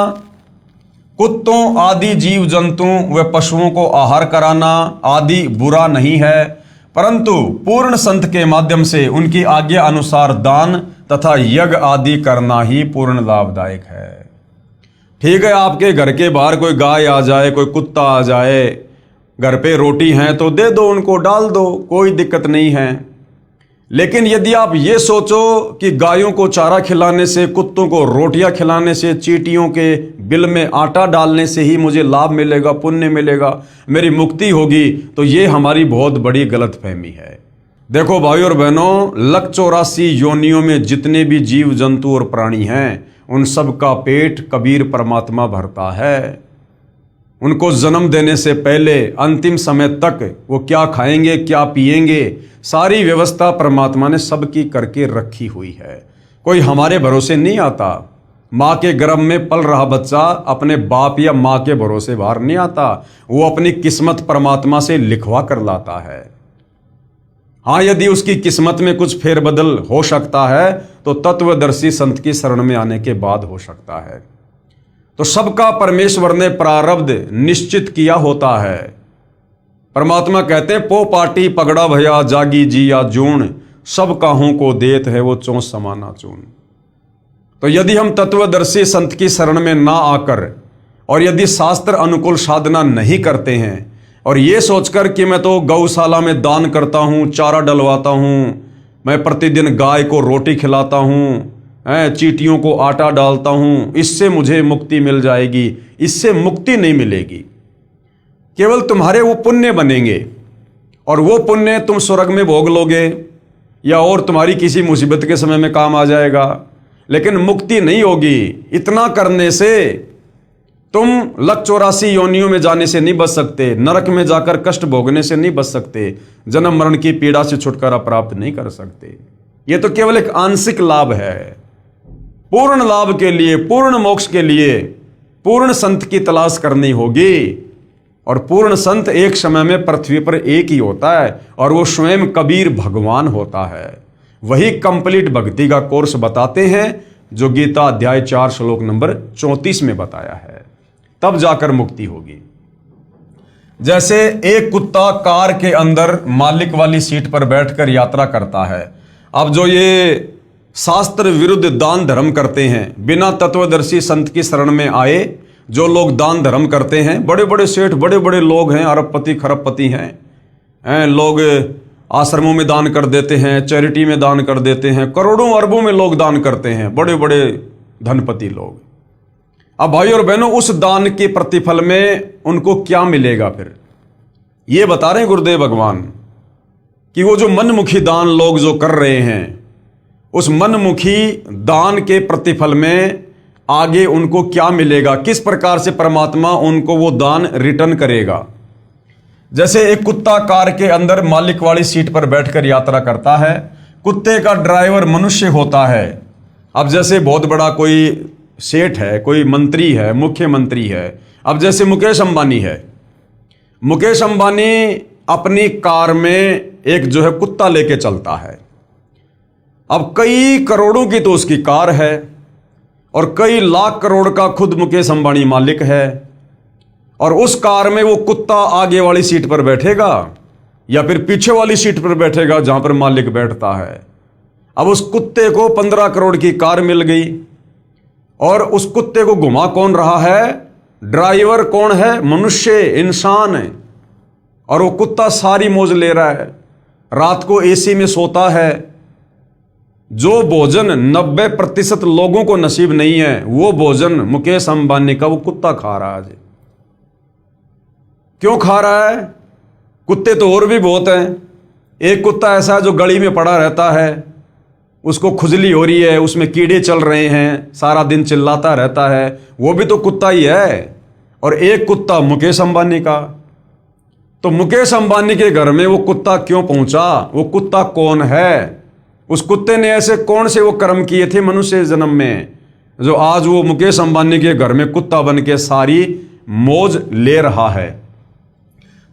कुत्तों आदि जीव जंतु व पशुओं को आहार कराना आदि बुरा नहीं है, परंतु पूर्ण संत के माध्यम से उनकी आज्ञा अनुसार दान तथा यज्ञ आदि करना ही पूर्ण लाभदायक है। ठीक है, आपके घर के बाहर कोई गाय आ जाए, कोई कुत्ता आ जाए, घर पे रोटी है तो दे दो, उनको डाल दो, कोई दिक्कत नहीं है। लेकिन यदि आप ये सोचो कि गायों को चारा खिलाने से, कुत्तों को रोटियां खिलाने से, चींटियों के बिल में आटा डालने से ही मुझे लाभ मिलेगा, पुण्य मिलेगा, मेरी मुक्ति होगी, तो ये हमारी बहुत बड़ी गलतफहमी है। देखो भाइयों और बहनों, लक 84 योनियों में जितने भी जीव जंतु और प्राणी हैं, उन सब का पेट कबीर परमात्मा भरता है। उनको जन्म देने से पहले अंतिम समय तक वो क्या खाएंगे क्या पिएंगे, सारी व्यवस्था परमात्मा ने सबकी करके रखी हुई है। कोई हमारे भरोसे नहीं आता। माँ के गर्भ में पल रहा बच्चा अपने बाप या माँ के भरोसे बाहर नहीं आता, वो अपनी किस्मत परमात्मा से लिखवा कर लाता है। हाँ, यदि उसकी किस्मत में कुछ फेरबदल हो सकता है तो तत्वदर्शी संत की शरण में आने के बाद हो सकता है। तो सबका परमेश्वर ने प्रारब्ध निश्चित किया होता है। परमात्मा कहते हैं, पो पाटी पगड़ा भया जागी जी या जून, सब काहू को देत है वो चौंस समाना चून। तो यदि हम तत्वदर्शी संत की शरण में ना आकर और यदि शास्त्र अनुकूल साधना नहीं करते हैं और ये सोचकर कि मैं तो गौशाला में दान करता हूँ, चारा डलवाता हूँ, मैं प्रतिदिन गाय को रोटी खिलाता हूँ, चींटियों को आटा डालता हूँ, इससे मुझे मुक्ति मिल जाएगी, इससे मुक्ति नहीं मिलेगी। केवल तुम्हारे वो पुण्य बनेंगे और वो पुण्य तुम स्वर्ग में भोग लोगे या और तुम्हारी किसी मुसीबत के समय में काम आ जाएगा, लेकिन मुक्ति नहीं होगी। इतना करने से तुम 184 योनियों में जाने से नहीं बच सकते, नरक में जाकर कष्ट भोगने से नहीं बच सकते, जन्म मरण की पीड़ा से छुटकारा प्राप्त नहीं कर सकते। यह तो केवल एक आंशिक लाभ है। पूर्ण लाभ के लिए, पूर्ण मोक्ष के लिए पूर्ण संत की तलाश करनी होगी। और पूर्ण संत एक समय में पृथ्वी पर एक ही होता है और वो स्वयं कबीर भगवान होता है। वही कंप्लीट भक्ति का कोर्स बताते हैं जो गीता अध्याय 4 श्लोक नंबर 34 में बताया है। तब जाकर मुक्ति होगी। जैसे एक कुत्ता कार के अंदर मालिक वाली सीट पर बैठकर यात्रा करता है। अब जो ये शास्त्र विरुद्ध दान धर्म करते हैं, बिना तत्वदर्शी संत की शरण में आए जो लोग दान धर्म करते हैं, बड़े बड़े सेठ, बड़े बड़े लोग हैं, अरबपति खरबपति हैं, लोग आश्रमों में दान कर देते हैं, चैरिटी में दान कर देते हैं, करोड़ों अरबों में लोग दान करते हैं, बड़े बड़े धनपति लोग। अब भाई और बहनों, उस दान के प्रतिफल में उनको क्या मिलेगा? फिर ये बता रहे हैं गुरुदेव भगवान कि वो जो मनमुखी दान लोग जो कर रहे हैं, उस मनमुखी दान के प्रतिफल में आगे उनको क्या मिलेगा, किस प्रकार से परमात्मा उनको वो दान रिटर्न करेगा। जैसे एक कुत्ता कार के अंदर मालिक वाली सीट पर बैठकर यात्रा करता है, कुत्ते का ड्राइवर मनुष्य होता है। अब जैसे बहुत बड़ा कोई सेठ है, कोई मंत्री है, मुख्यमंत्री है, अब जैसे मुकेश अंबानी है। मुकेश अंबानी अपनी कार में एक जो है कुत्ता लेके चलता है। अब कई करोड़ों की तो उसकी कार है और कई लाख करोड़ का खुद मुकेश अंबानी मालिक है। और उस कार में वो कुत्ता आगे वाली सीट पर बैठेगा या फिर पीछे वाली सीट पर बैठेगा जहां पर मालिक बैठता है। अब उस कुत्ते को 15 करोड़ की कार मिल गई और उस कुत्ते को घुमा कौन रहा है? ड्राइवर कौन है? मनुष्य, इंसान है। और वो कुत्ता सारी मौज ले रहा है, रात को एसी में सोता है। जो भोजन 90% लोगों को नसीब नहीं है, वो भोजन मुकेश अंबानी का वो कुत्ता खा रहा है। क्यों खा रहा है? कुत्ते तो और भी बहुत हैं। एक कुत्ता ऐसा है जो गली में पड़ा रहता है, उसको खुजली हो रही है, उसमें कीड़े चल रहे हैं, सारा दिन चिल्लाता रहता है, वो भी तो कुत्ता ही है। और एक कुत्ता मुकेश अंबानी का। तो मुकेश अंबानी के घर में वो कुत्ता क्यों पहुंचा? वो कुत्ता कौन है? उस कुत्ते ने ऐसे कौन से वो कर्म किए थे मनुष्य जन्म में जो आज वो मुकेश अंबानी के घर में कुत्ता बन के सारी मौज ले रहा है।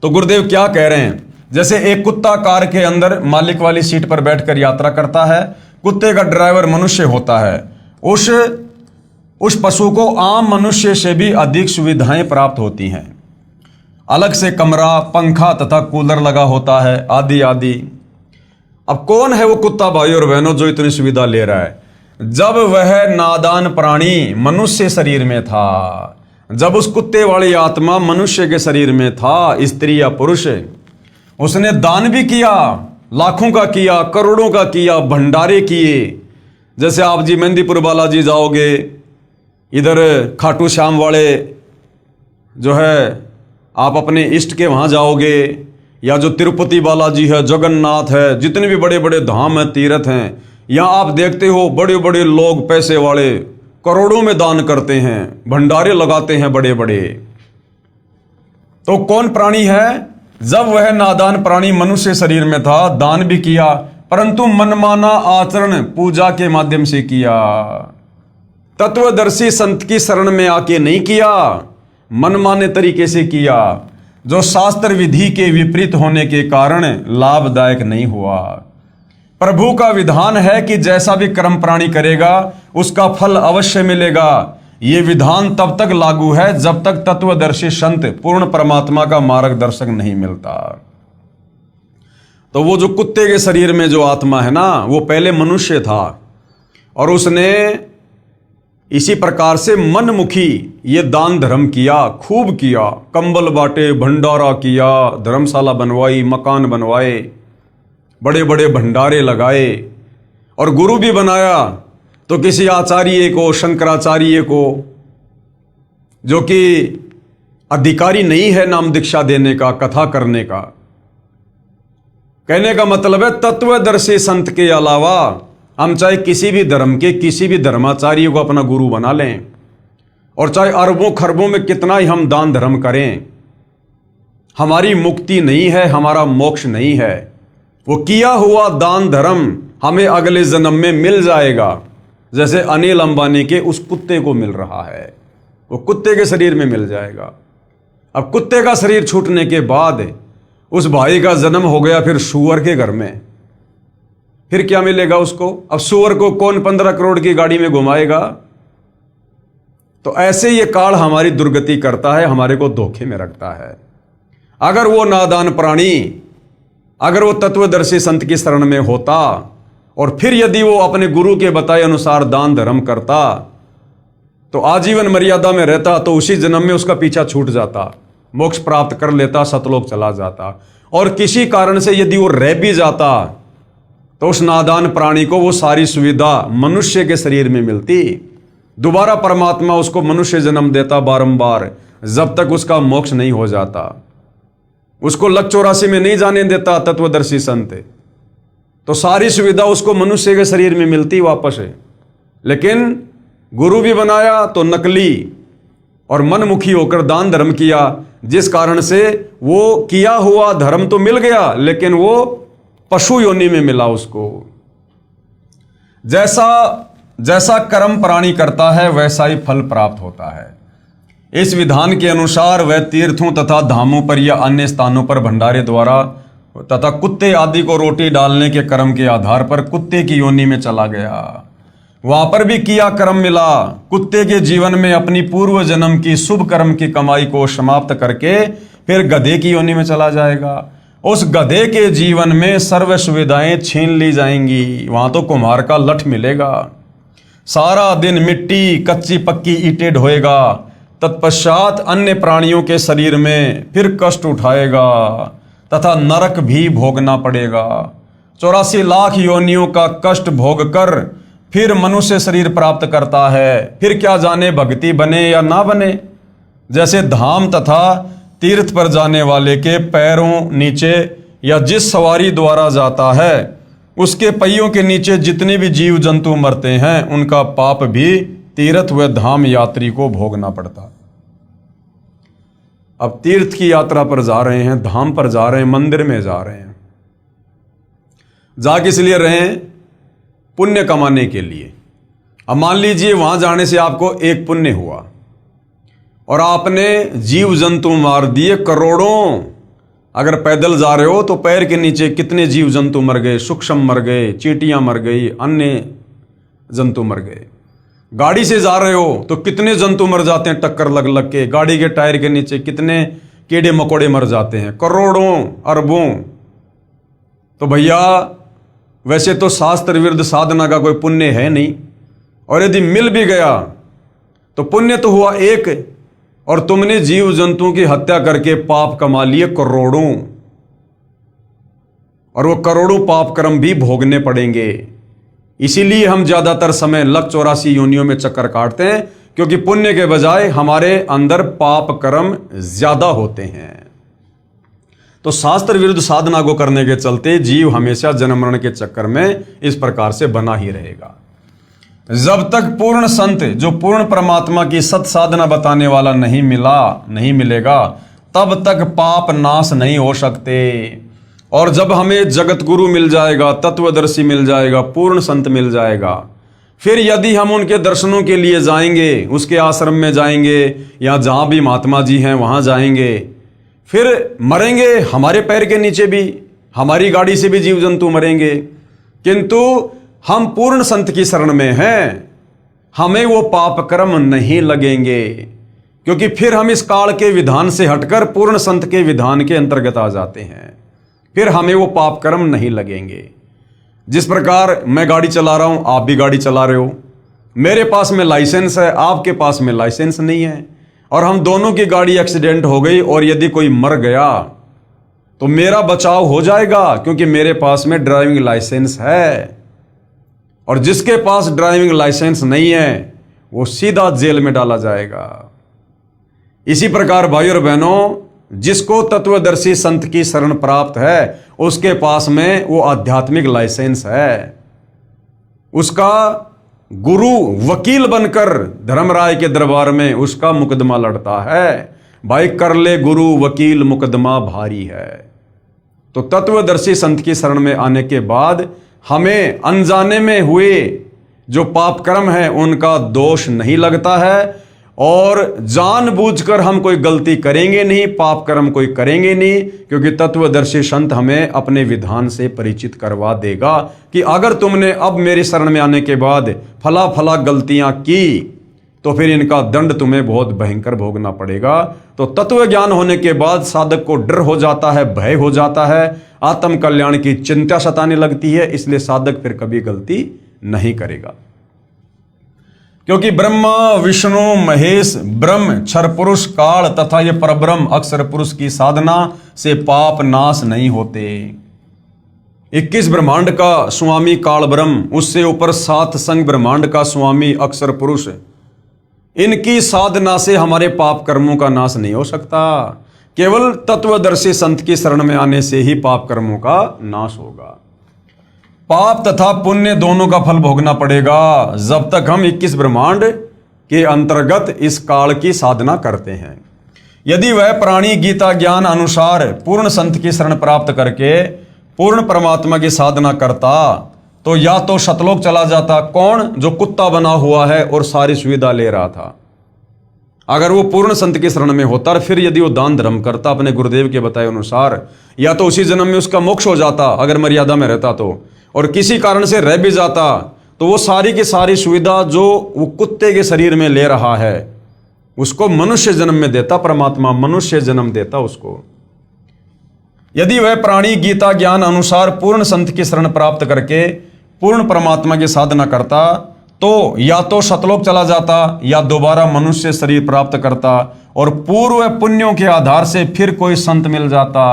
तो गुरुदेव क्या कह रहे हैं? जैसे एक कुत्ता कार के अंदर मालिक वाली सीट पर बैठकर यात्रा करता है, कुत्ते का ड्राइवर मनुष्य होता है। उस पशु को आम मनुष्य से भी अधिक सुविधाएं प्राप्त होती हैं। अलग से कमरा, पंखा तथा कूलर लगा होता है, आदि आदि। अब कौन है वो कुत्ता भाई और बहनों जो इतनी सुविधा ले रहा है? जब वह नादान प्राणी मनुष्य शरीर में था, जब उस कुत्ते वाली आत्मा मनुष्य के शरीर में था, स्त्री या पुरुष, उसने दान भी किया, लाखों का किया, करोड़ों का किया, भंडारे किए। जैसे आप जी मेहंदीपुर बालाजी जाओगे, इधर खाटू श्याम वाले जो है आप अपने इष्ट के वहाँ जाओगे, या जो तिरुपति बालाजी है, जगन्नाथ है, जितने भी बड़े बड़े धाम हैं, तीर्थ हैं, यहाँ आप देखते हो बड़े बड़े लोग, पैसे वाले करोड़ों में दान करते हैं, भंडारे लगाते हैं बड़े बड़े। तो कौन प्राणी है? जब वह नादान प्राणी मनुष्य शरीर में था, दान भी किया, परंतु मनमाना आचरण पूजा के माध्यम से किया। तत्वदर्शी संत की शरण में आके नहीं किया, मनमाने तरीके से किया, जो शास्त्र विधि के विपरीत होने के कारण लाभदायक नहीं हुआ। प्रभु का विधान है कि जैसा भी कर्म प्राणी करेगा उसका फल अवश्य मिलेगा। ये विधान तब तक लागू है जब तक तत्वदर्शी संत पूर्ण परमात्मा का मार्गदर्शक नहीं मिलता। तो वो जो कुत्ते के शरीर में जो आत्मा है ना, वो पहले मनुष्य था और उसने इसी प्रकार से मनमुखी ये दान धर्म किया, खूब किया, कंबल बांटे, भंडारा किया, धर्मशाला बनवाई, मकान बनवाए, बड़े बड़े भंडारे लगाए और गुरु भी बनाया। तो किसी आचार्य को, शंकराचार्य को, जो कि अधिकारी नहीं है नाम दीक्षा देने का, कथा करने का, कहने का मतलब है तत्वदर्शी संत के अलावा हम चाहे किसी भी धर्म के किसी भी धर्माचार्य को अपना गुरु बना लें और चाहे अरबों खरबों में कितना ही हम दान धर्म करें, हमारी मुक्ति नहीं है, हमारा मोक्ष नहीं है। वो किया हुआ दान धर्म हमें अगले जन्म में मिल जाएगा, जैसे अनिल अंबानी के उस कुत्ते को मिल रहा है, वो कुत्ते के शरीर में मिल जाएगा। अब कुत्ते का शरीर छूटने के बाद उस भाई का जन्म हो गया फिर सूअर के घर में, फिर क्या मिलेगा उसको? अब सूअर को कौन 15 करोड़ की गाड़ी में घुमाएगा? तो ऐसे ये काल हमारी दुर्गति करता है, हमारे को धोखे में रखता है। अगर वो नादान प्राणी, अगर वो तत्वदर्शी संत की शरण में होता और फिर यदि वो अपने गुरु के बताए अनुसार दान धर्म करता तो आजीवन मर्यादा में रहता, तो उसी जन्म में उसका पीछा छूट जाता, मोक्ष प्राप्त कर लेता, सतलोक चला जाता। और किसी कारण से यदि वो रह भी जाता तो उस नादान प्राणी को वो सारी सुविधा मनुष्य के शरीर में मिलती, दोबारा परमात्मा उसको मनुष्य जन्म देता बारंबार, जब तक उसका मोक्ष नहीं हो जाता। उसको लक 84 में नहीं जाने देता तत्वदर्शी संत, तो सारी सुविधा उसको मनुष्य के शरीर में मिलती वापस है। लेकिन गुरु भी बनाया तो नकली और मनमुखी होकर दान धर्म किया, जिस कारण से वो किया हुआ धर्म तो मिल गया लेकिन वो पशु योनि में मिला उसको। जैसा जैसा कर्म प्राणी करता है वैसा ही फल प्राप्त होता है। इस विधान के अनुसार वह तीर्थों तथा धामों पर या अन्य स्थानों पर भंडारे द्वारा तथा कुत्ते आदि को रोटी डालने के कर्म के आधार पर कुत्ते की योनि में चला गया। वहां पर भी किया कर्म मिला। कुत्ते के जीवन में अपनी पूर्व जन्म की शुभ कर्म की कमाई को समाप्त करके फिर गधे की योनि में चला जाएगा। उस गधे के जीवन में सर्व सुविधाएं छीन ली जाएंगी। वहां तो कुम्हार का लठ मिलेगा, सारा दिन मिट्टी कच्ची पक्की ईंटें ढोएगा, तत्पश्चात अन्य प्राणियों के शरीर में फिर कष्ट उठाएगा तथा नरक भी भोगना पड़ेगा। 84 लाख योनियों का कष्ट भोग कर फिर मनुष्य शरीर प्राप्त करता है। फिर क्या जाने भक्ति बने या ना बने। जैसे धाम तथा तीर्थ पर जाने वाले के पैरों नीचे या जिस सवारी द्वारा जाता है उसके पहियों के नीचे जितने भी जीव जंतु मरते हैं उनका पाप भी तीर्थ व धाम यात्री को भोगना पड़ता। अब तीर्थ की यात्रा पर जा रहे हैं, धाम पर जा रहे हैं, मंदिर में जा रहे हैं, जा किस लिए रहे हैं? पुण्य कमाने के लिए। अब मान लीजिए वहां जाने से आपको एक पुण्य हुआ और आपने जीव जंतु मार दिए करोड़ों। अगर पैदल जा रहे हो तो पैर के नीचे कितने जीव जंतु मर गए, सूक्ष्म मर गए, चींटियां मर गई, अन्य जंतु मर गए। गाड़ी से जा रहे हो तो कितने जंतु मर जाते हैं टक्कर लग लग के। गाड़ी के टायर के नीचे कितने कीड़े मकोड़े मर जाते हैं, करोड़ों अरबों। तो भैया वैसे तो शास्त्र विरुद्ध साधना का कोई पुण्य है नहीं, और यदि मिल भी गया तो पुण्य तो हुआ एक, और तुमने जीव जंतुओं की हत्या करके पाप कमा लिए करोड़ों, और वो करोड़ों पाप कर्म भी भोगने पड़ेंगे। इसीलिए हम ज्यादातर समय लक 84 योनियों में चक्कर काटते हैं, क्योंकि पुण्य के बजाय हमारे अंदर पाप कर्म ज्यादा होते हैं। तो शास्त्र विरुद्ध साधना को करने के चलते जीव हमेशा जन्म मरण के चक्कर में इस प्रकार से बना ही रहेगा। जब तक पूर्ण संत जो पूर्ण परमात्मा की सत साधना बताने वाला नहीं मिलेगा, तब तक पाप नाश नहीं हो सकते। और जब हमें जगत गुरु मिल जाएगा, तत्वदर्शी मिल जाएगा, पूर्ण संत मिल जाएगा, फिर यदि हम उनके दर्शनों के लिए जाएंगे, उसके आश्रम में जाएंगे या जहाँ भी महात्मा जी हैं वहाँ जाएंगे, फिर मरेंगे हमारे पैर के नीचे भी, हमारी गाड़ी से भी जीव जंतु मरेंगे, किंतु हम पूर्ण संत की शरण में हैं, हमें वो पाप कर्म नहीं लगेंगे, क्योंकि फिर हम इस काल के विधान से हटकर पूर्ण संत के विधान के अंतर्गत आ जाते हैं, फिर हमें वो पाप कर्म नहीं लगेंगे। जिस प्रकार मैं गाड़ी चला रहा हूं, आप भी गाड़ी चला रहे हो, मेरे पास में लाइसेंस है, आपके पास में लाइसेंस नहीं है, और हम दोनों की गाड़ी एक्सीडेंट हो गई और यदि कोई मर गया तो मेरा बचाव हो जाएगा, क्योंकि मेरे पास में ड्राइविंग लाइसेंस है। और जिसके पास ड्राइविंग लाइसेंस नहीं है वो सीधा जेल में डाला जाएगा। इसी प्रकार भाई और बहनों, जिसको तत्वदर्शी संत की शरण प्राप्त है उसके पास में वो आध्यात्मिक लाइसेंस है, उसका गुरु वकील बनकर धर्मराय के दरबार में उसका मुकदमा लड़ता है। भाई कर ले गुरु वकील मुकदमा भारी है। तो तत्वदर्शी संत की शरण में आने के बाद हमें अनजाने में हुए जो पाप कर्म है उनका दोष नहीं लगता है, और जानबूझकर हम कोई गलती करेंगे नहीं, पाप कर्म कोई करेंगे नहीं, क्योंकि तत्वदर्शी संत हमें अपने विधान से परिचित करवा देगा कि अगर तुमने अब मेरी शरण में आने के बाद फला फला गलतियां की तो फिर इनका दंड तुम्हें बहुत भयंकर भोगना पड़ेगा। तो तत्व ज्ञान होने के बाद साधक को डर हो जाता है, भय हो जाता है, आत्म कल्याण की चिंता सताने लगती है, इसलिए साधक फिर कभी गलती नहीं करेगा। क्योंकि ब्रह्मा विष्णु महेश ब्रह्म क्षर पुरुष काल तथा ये परब्रह्म अक्षर पुरुष की साधना से पाप नाश नहीं होते। 21 ब्रह्मांड का स्वामी काल ब्रह्म, उससे ऊपर 7 संग ब्रह्मांड का स्वामी अक्षर पुरुष, इनकी साधना से हमारे पाप कर्मों का नाश नहीं हो सकता। केवल तत्वदर्शी संत की शरण में आने से ही पाप कर्मों का नाश होगा। पाप तथा पुण्य दोनों का फल भोगना पड़ेगा जब तक हम 21 ब्रह्मांड के अंतर्गत इस काल की साधना करते हैं। यदि वह प्राणी गीता ज्ञान अनुसार पूर्ण संत की शरण प्राप्त करके पूर्ण परमात्मा की साधना करता तो या तो शतलोक चला जाता। कौन? जो कुत्ता बना हुआ है और सारी सुविधा ले रहा था। अगर वो पूर्ण संत की शरण में होता और फिर यदि वो दान धर्म करता अपने गुरुदेव के बताए अनुसार, या तो उसी जन्म में उसका मोक्ष हो जाता अगर मर्यादा में रहता तो, और किसी कारण से रह भी जाता तो वो सारी की सारी सुविधा जो वो कुत्ते के शरीर में ले रहा है उसको मनुष्य जन्म में देता, परमात्मा मनुष्य जन्म देता उसको। यदि वह प्राणी गीता ज्ञान अनुसार पूर्ण संत की शरण प्राप्त करके पूर्ण परमात्मा की साधना करता तो या तो शतलोक चला जाता या दोबारा मनुष्य शरीर प्राप्त करता, और पूर्व पुण्यों के आधार से फिर कोई संत मिल जाता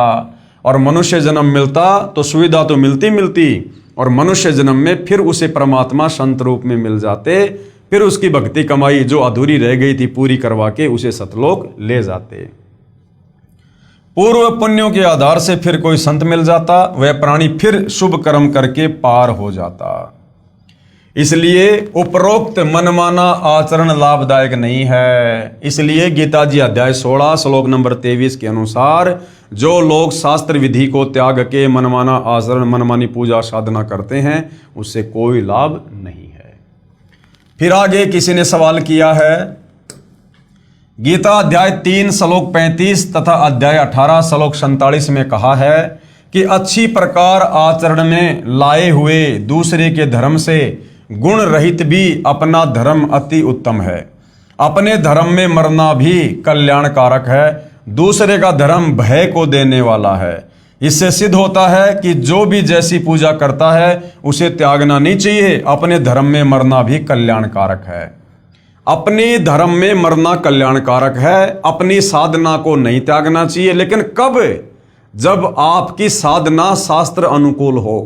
और मनुष्य जन्म मिलता तो सुविधा तो मिलती और मनुष्य जन्म में फिर उसे परमात्मा संत रूप में मिल जाते, फिर उसकी भक्ति कमाई जो अधूरी रह गई थी पूरी करवा के उसे सतलोक ले जाते। पूर्व पुण्यों के आधार से फिर कोई संत मिल जाता, वह प्राणी फिर शुभ कर्म करके पार हो जाता। इसलिए उपरोक्त मनमाना आचरण लाभदायक नहीं है। इसलिए गीता जी अध्याय 16 श्लोक नंबर 23 के अनुसार जो लोग शास्त्र विधि को त्याग के मनमाना आचरण मनमानी पूजा साधना करते हैं उससे कोई लाभ नहीं है। फिर आगे किसी ने सवाल किया है, गीता अध्याय 3 श्लोक 35 तथा अध्याय 18 श्लोक 47 में कहा है कि अच्छी प्रकार आचरण में लाए हुए दूसरे के धर्म से गुण रहित भी अपना धर्म अति उत्तम है। अपने धर्म में मरना भी कल्याणकारक है। दूसरे का धर्म भय को देने वाला है। इससे सिद्ध होता है कि जो भी जैसी पूजा करता है उसे त्यागना नहीं चाहिए। अपने धर्म में मरना भी कल्याणकारक है। अपने धर्म में मरना कल्याणकारक है। अपनी साधना को नहीं त्यागना चाहिए, लेकिन कब? जब आपकी साधना शास्त्र अनुकूल हो।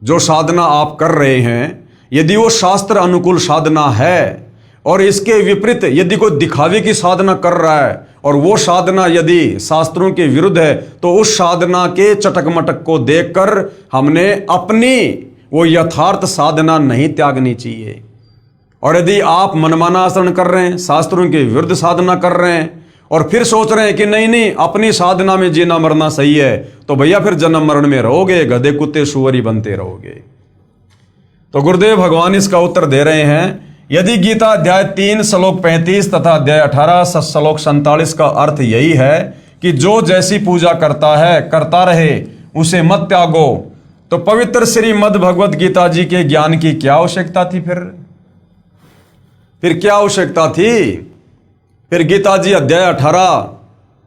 जो साधना आप कर रहे हैं यदि वो शास्त्र अनुकूल साधना है और इसके विपरीत यदि कोई दिखावे की साधना कर रहा है और वो साधना यदि शास्त्रों के विरुद्ध है तो उस साधना के चटक मटक को देखकर हमने अपनी वो यथार्थ साधना नहीं त्यागनी चाहिए। और यदि आप मनमाना आचरण कर रहे हैं, शास्त्रों के विरुद्ध साधना कर रहे हैं और फिर सोच रहे हैं कि नहीं नहीं अपनी साधना में जीना मरना सही है, तो भैया फिर जन्म मरण में रहोगे, गधे कुत्ते सुअर ही बनते रहोगे। तो गुरुदेव भगवान इसका उत्तर दे रहे हैं, यदि गीता अध्याय 3 श्लोक 35 तथा अध्याय 18 श्लोक 47 का अर्थ यही है कि जो जैसी पूजा करता है करता रहे, उसे मत त्यागो, तो पवित्र श्रीमद् भगवत गीता जी के ज्ञान की क्या आवश्यकता थी? फिर क्या आवश्यकता थी? फिर गीता जी अध्याय 18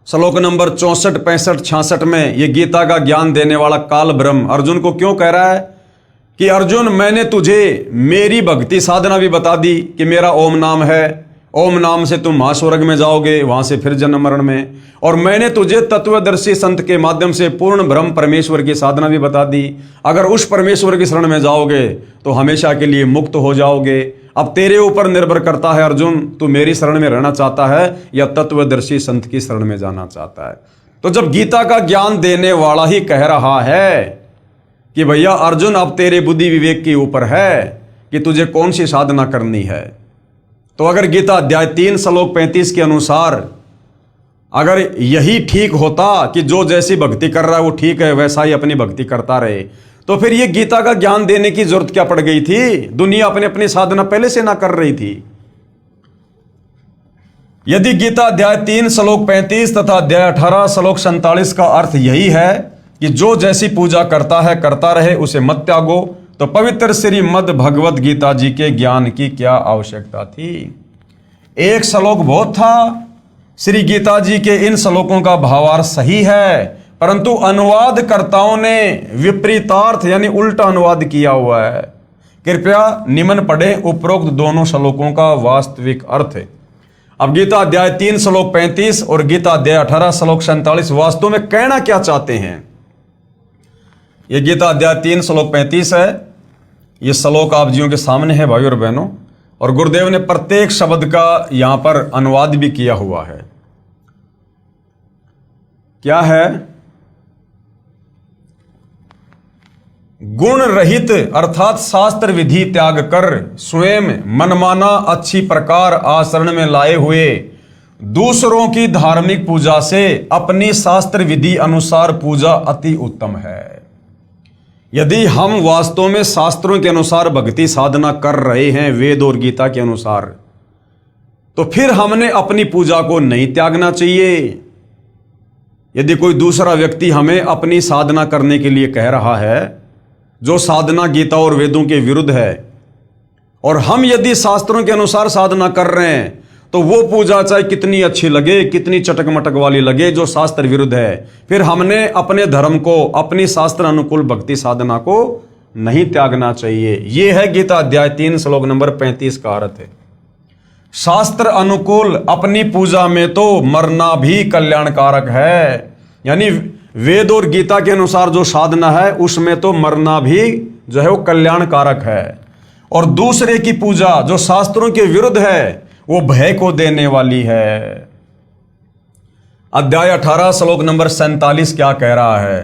श्लोक नंबर 64, 65, 66 में ये गीता का ज्ञान देने वाला काल ब्रह्म अर्जुन को क्यों कह रहा है कि अर्जुन मैंने तुझे मेरी भक्ति साधना भी बता दी कि मेरा ओम नाम है, ओम नाम से तुम महास्वर्ग में जाओगे, वहां से फिर जन्म मरण में, और मैंने तुझे तत्वदर्शी संत के माध्यम से पूर्ण ब्रह्म परमेश्वर की साधना भी बता दी। अगर उस परमेश्वर की शरण में जाओगे तो हमेशा के लिए मुक्त हो जाओगे। अब तेरे ऊपर निर्भर करता है अर्जुन, तू मेरी शरण में रहना चाहता है या तत्वदर्शी संत की शरण में जाना चाहता है। तो जब गीता का ज्ञान देने वाला ही कह रहा है कि भैया अर्जुन अब तेरे बुद्धि विवेक के ऊपर है कि तुझे कौन सी साधना करनी है, तो अगर गीता अध्याय 3 श्लोक 35 के अनुसार अगर यही ठीक होता कि जो जैसी भक्ति कर रहा है वो ठीक है, वैसा ही अपनी भक्ति करता रहे, तो फिर ये गीता का ज्ञान देने की जरूरत क्या पड़ गई थी? दुनिया अपनी अपनी साधना पहले से ना कर रही थी। यदि गीता अध्याय 3 श्लोक 35 तथा अध्याय 18 श्लोक 47 का अर्थ यही है कि जो जैसी पूजा करता है करता रहे, उसे मत त्यागो, तो पवित्र श्रीमद् भगवत गीता जी के ज्ञान की क्या आवश्यकता थी? एक श्लोक बहुत था। श्री गीता जी के इन श्लोकों का भावार्थ सही है, परंतु अनुवादकर्ताओं ने विपरीतार्थ यानी उल्टा अनुवाद किया हुआ है। कृपया निम्न पढ़ें उपरोक्त दोनों श्लोकों का वास्तविक अर्थ। अब गीता अध्याय 3 श्लोक 35 और गीता अध्याय 18 श्लोक 47 वास्तव में कहना क्या चाहते हैं? यह गीता अध्याय 3 श्लोक 35 है। यह श्लोक आप जियों के सामने है भाई और बहनों, और गुरुदेव ने प्रत्येक शब्द का यहां पर अनुवाद भी किया हुआ है। क्या है? गुण रहित अर्थात शास्त्र विधि त्याग कर स्वयं मनमाना अच्छी प्रकार आचरण में लाए हुए दूसरों की धार्मिक पूजा से अपनी शास्त्र विधि अनुसार पूजा अति उत्तम है। यदि हम वास्तव में शास्त्रों के अनुसार भक्ति साधना कर रहे हैं, वेद और गीता के अनुसार, तो फिर हमने अपनी पूजा को नहीं त्यागना चाहिए। यदि कोई दूसरा व्यक्ति हमें अपनी साधना करने के लिए कह रहा है जो साधना गीता और वेदों के विरुद्ध है, और हम यदि शास्त्रों के अनुसार साधना कर रहे हैं, तो वो पूजा चाहे कितनी अच्छी लगे, कितनी चटक मटक वाली लगे, जो शास्त्र विरुद्ध है, फिर हमने अपने धर्म को, अपनी शास्त्र अनुकूल भक्ति साधना को नहीं त्यागना चाहिए। यह है गीता अध्याय 3 श्लोक नंबर 35 का अर्थ है। शास्त्र अनुकूल अपनी पूजा में तो मरना भी कल्याणकारक है, यानी वेद और गीता के अनुसार जो साधना है उसमें तो मरना भी जो है वो कल्याणकारक है, और दूसरे की पूजा जो शास्त्रों के विरुद्ध है वो भय को देने वाली है। अध्याय 18 श्लोक नंबर 47 क्या कह रहा है?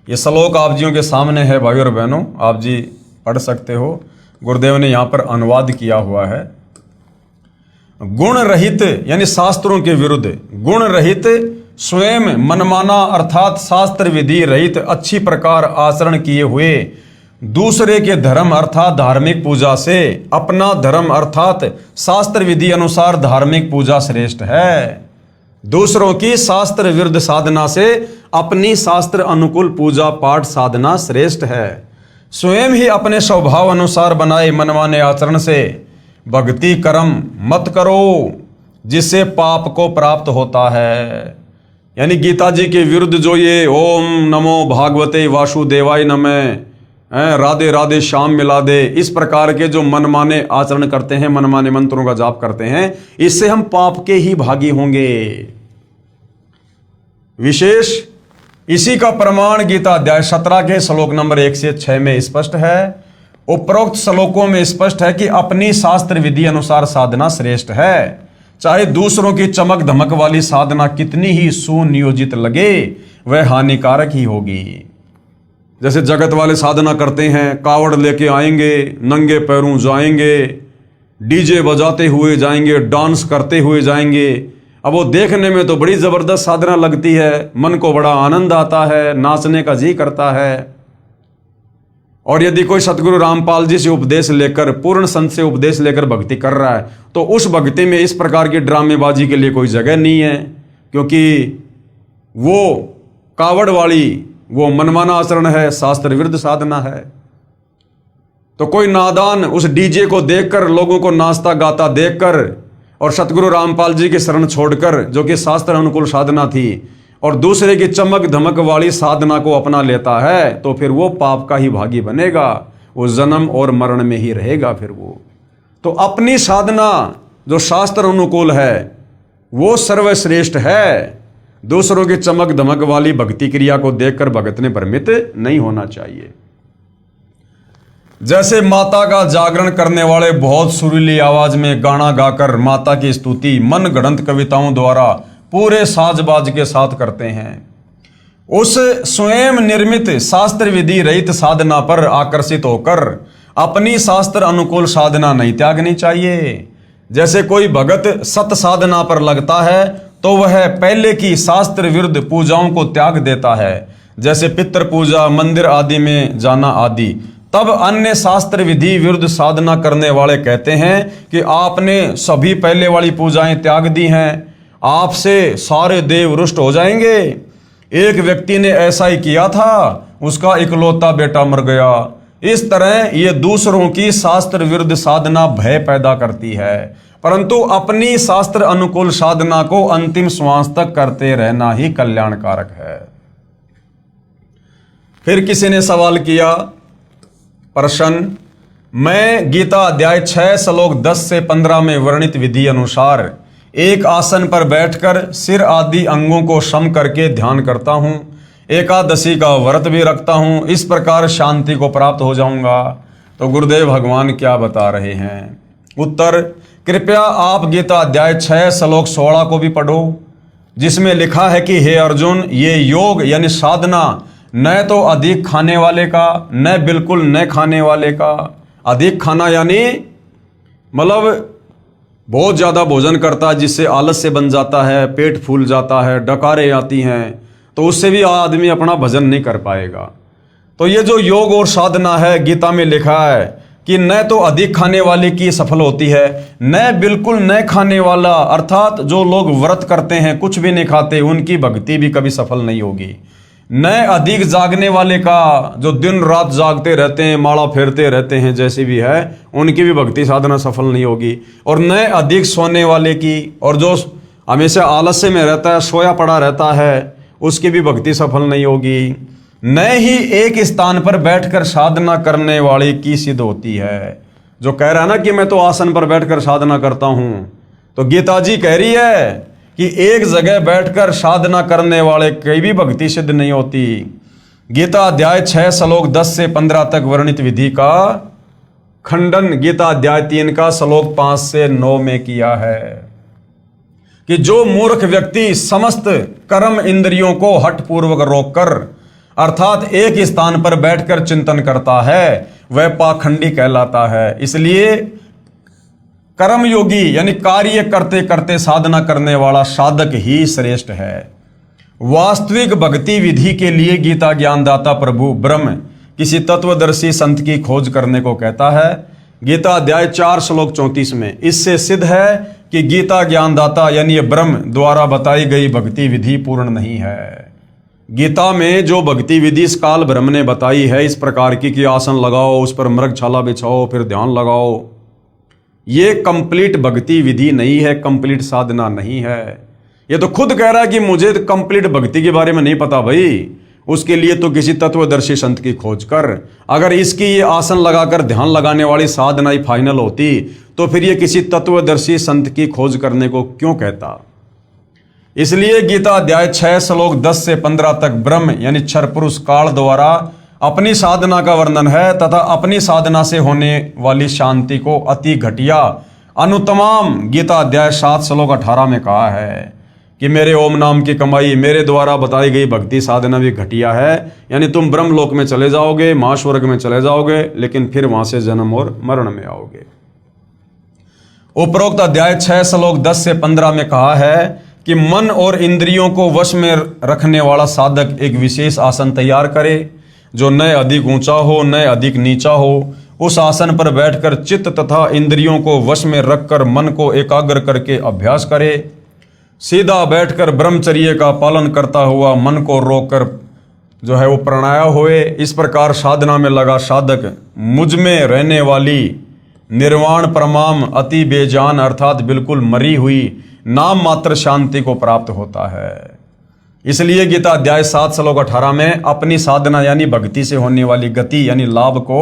ये श्लोक आप जियों के सामने है भाई और बहनों, आप जी पढ़ सकते हो। गुरुदेव ने यहां पर अनुवाद किया हुआ है। गुण रहित यानी शास्त्रों के विरुद्ध, गुण रहित स्वयं मनमाना अर्थात शास्त्र विधि रहित अच्छी प्रकार आचरण किए हुए दूसरे के धर्म अर्थात धार्मिक पूजा से अपना धर्म अर्थात शास्त्र विधि अनुसार धार्मिक पूजा श्रेष्ठ है। दूसरों की शास्त्र विरुद्ध साधना से अपनी शास्त्र अनुकूल पूजा पाठ साधना श्रेष्ठ है। स्वयं ही अपने स्वभाव अनुसार बनाए मनमाने आचरण से भक्ति कर्म मत करो, जिससे पाप को प्राप्त होता है। यानी गीता जी के विरुद्ध जो ये ओम नमो भागवते वासुदेवाय नमः, राधे राधे श्याम मिला दे, इस प्रकार के जो मनमाने आचरण करते हैं, मनमाने मंत्रों का जाप करते हैं, इससे हम पाप के ही भागी होंगे। विशेष इसी का प्रमाण गीता अध्याय 17 के श्लोक नंबर 1 से 6 में स्पष्ट है। उपरोक्त श्लोकों में स्पष्ट है कि अपनी शास्त्र विधि अनुसार साधना श्रेष्ठ है, चाहे दूसरों की चमक धमक वाली साधना कितनी ही सुनियोजित लगे, वह हानिकारक ही होगी। जैसे जगत वाले साधना करते हैं, कावड़ लेके आएंगे, नंगे पैरों जाएंगे, डीजे बजाते हुए जाएंगे, डांस करते हुए जाएंगे, अब वो देखने में तो बड़ी जबरदस्त साधना लगती है, मन को बड़ा आनंद आता है, नाचने का जी करता है। और यदि कोई सतगुरु रामपाल जी से उपदेश लेकर, पूर्ण संत से उपदेश लेकर भक्ति कर रहा है, तो उस भक्ति में इस प्रकार की ड्रामेबाजी के लिए कोई जगह नहीं है, क्योंकि वो कावड़ वाली, वो मनमाना आचरण है, शास्त्र विरुद्ध साधना है। तो कोई नादान उस डीजे को देखकर, लोगों को नाचता गाता देखकर और सतगुरु रामपाल जी की शरण छोड़कर, जो कि शास्त्र अनुकूल साधना थी, और दूसरे की चमक धमक वाली साधना को अपना लेता है, तो फिर वो पाप का ही भागी बनेगा, वो जन्म और मरण में ही रहेगा फिर वो। तो अपनी साधना जो शास्त्र अनुकूल है वो सर्वश्रेष्ठ है। दूसरों की चमक धमक वाली भक्ति क्रिया को देखकर भगत ने भ्रमित नहीं होना चाहिए। जैसे माता का जागरण करने वाले बहुत सुरीली आवाज में गाना गाकर माता की स्तुति मन गढ़ंत कविताओं द्वारा पूरे साजबाज के साथ करते हैं, उस स्वयं निर्मित शास्त्र विधि रहित साधना पर आकर्षित होकर अपनी शास्त्र अनुकूल साधना नहीं त्यागनी चाहिए। जैसे कोई भगत सत साधना पर लगता है तो वह पहले की शास्त्र विरुद्ध पूजाओं को त्याग देता है, जैसे पितृ पूजा, मंदिर आदि में जाना आदि। तब अन्य शास्त्र विधि विरुद्ध साधना करने वाले कहते हैं कि आपने सभी पहले वाली पूजाएं त्याग दी हैं, आपसे सारे देव रुष्ट हो जाएंगे। एक व्यक्ति ने ऐसा ही किया था, उसका इकलौता बेटा मर गया। इस तरह ये दूसरों की शास्त्र विरुद्ध साधना भय पैदा करती है, परंतु अपनी शास्त्र अनुकूल साधना को अंतिम श्वास तक करते रहना ही कल्याणकारक है। फिर किसी ने सवाल किया, प्रश्न, मैं गीता अध्याय 6 श्लोक 10 से 15 में वर्णित विधि अनुसार एक आसन पर बैठकर सिर आदि अंगों को सम करके ध्यान करता हूं, एकादशी का व्रत भी रखता हूं, इस प्रकार शांति को प्राप्त हो जाऊंगा। तो गुरुदेव भगवान क्या बता रहे हैं? उत्तर, कृपया आप गीता अध्याय 6 श्लोक 16 को भी पढ़ो, जिसमें लिखा है कि हे अर्जुन, ये योग यानी साधना न तो अधिक खाने वाले का, न बिल्कुल न खाने वाले का। अधिक खाना यानी मतलब बहुत ज़्यादा भोजन करता है जिससे आलस्य बन जाता है, पेट फूल जाता है, डकारें आती हैं, तो उससे भी आदमी अपना भजन नहीं कर पाएगा। तो ये जो योग और साधना है, गीता में लिखा है कि न तो अधिक खाने वाले की सफल होती है, न बिल्कुल न खाने वाला, अर्थात जो लोग व्रत करते हैं, कुछ भी नहीं खाते, उनकी भक्ति भी कभी सफल नहीं होगी। न अधिक जागने वाले का, जो दिन रात जागते रहते हैं, माला फेरते रहते हैं, जैसे भी है, उनकी भी भक्ति साधना सफल नहीं होगी। और न अधिक सोने वाले की, और जो हमेशा आलस्य में रहता है, सोया पड़ा रहता है, उसकी भी भक्ति सफल नहीं होगी। न ही एक स्थान पर बैठकर साधना करने वाले की सिद्ध होती है। जो कह रहा है ना कि मैं तो आसन पर बैठकर साधना करता हूं, तो गीता जी कह रही है कि एक जगह बैठकर साधना करने वाले की भी भक्ति सिद्ध नहीं होती। गीता अध्याय 6 श्लोक 10 से 15 तक वर्णित विधि का खंडन गीता अध्याय 3 का श्लोक 5 से 9 में किया है कि जो मूर्ख व्यक्ति समस्त कर्म इंद्रियों को हठपूर्वक रोककर अर्थात एक स्थान पर बैठकर चिंतन करता है, वह पाखंडी कहलाता है। इसलिए कर्मयोगी यानी कार्य करते करते साधना करने वाला साधक ही श्रेष्ठ है। वास्तविक भक्ति विधि के लिए गीता ज्ञानदाता प्रभु ब्रह्म किसी तत्वदर्शी संत की खोज करने को कहता है। गीता अध्याय 4 श्लोक 34 में इससे सिद्ध है कि गीता ज्ञानदाता यानी ब्रह्म द्वारा बताई गई भक्ति विधि पूर्ण नहीं है। गीता में जो भक्ति विधि इस काल ब्रह्म ने बताई है इस प्रकार की कि आसन लगाओ, उस पर मृगछाला बिछाओ, फिर ध्यान लगाओ, ये कंप्लीट भक्ति विधि नहीं है, कंप्लीट साधना नहीं है। ये तो खुद कह रहा है कि मुझे तो कंप्लीट भक्ति के बारे में नहीं पता भाई, उसके लिए तो किसी तत्वदर्शी संत की खोज कर। अगर इसकी ये आसन लगाकर ध्यान लगाने वाली साधना ही फाइनल होती तो फिर ये किसी तत्वदर्शी संत की खोज करने को क्यों कहता। इसलिए गीता अध्याय 6 श्लोक 10 से 15 तक ब्रह्म यानी क्षर पुरुष काल द्वारा अपनी साधना का वर्णन है तथा अपनी साधना से होने वाली शांति को अति घटिया अनुतमाम गीता अध्याय 7 श्लोक 18 में कहा है कि मेरे ओम नाम की कमाई, मेरे द्वारा बताई गई भक्ति साधना भी घटिया है। यानी तुम ब्रह्मलोक में चले जाओगे, महास्वर्ग में चले जाओगे, लेकिन फिर वहां से जन्म और मरण में आओगे। उपरोक्त अध्याय 6 श्लोक 10 से 15 में कहा है कि मन और इंद्रियों को वश में रखने वाला साधक एक विशेष आसन तैयार करे जो न अधिक ऊंचा हो न अधिक नीचा हो। उस आसन पर बैठकर चित्त तथा इंद्रियों को वश में रखकर मन को एकाग्र करके अभ्यास करे। सीधा बैठकर ब्रह्मचर्य का पालन करता हुआ मन को रोककर जो है वो प्राणायाम होए। इस प्रकार साधना में लगा साधक मुझ में रहने वाली निर्वाण परमाम अति बेजान अर्थात बिल्कुल मरी हुई नाम मात्र शांति को प्राप्त होता है। इसलिए गीता अध्याय 7 श्लोक 18 में अपनी साधना यानी भक्ति से होने वाली गति यानी लाभ को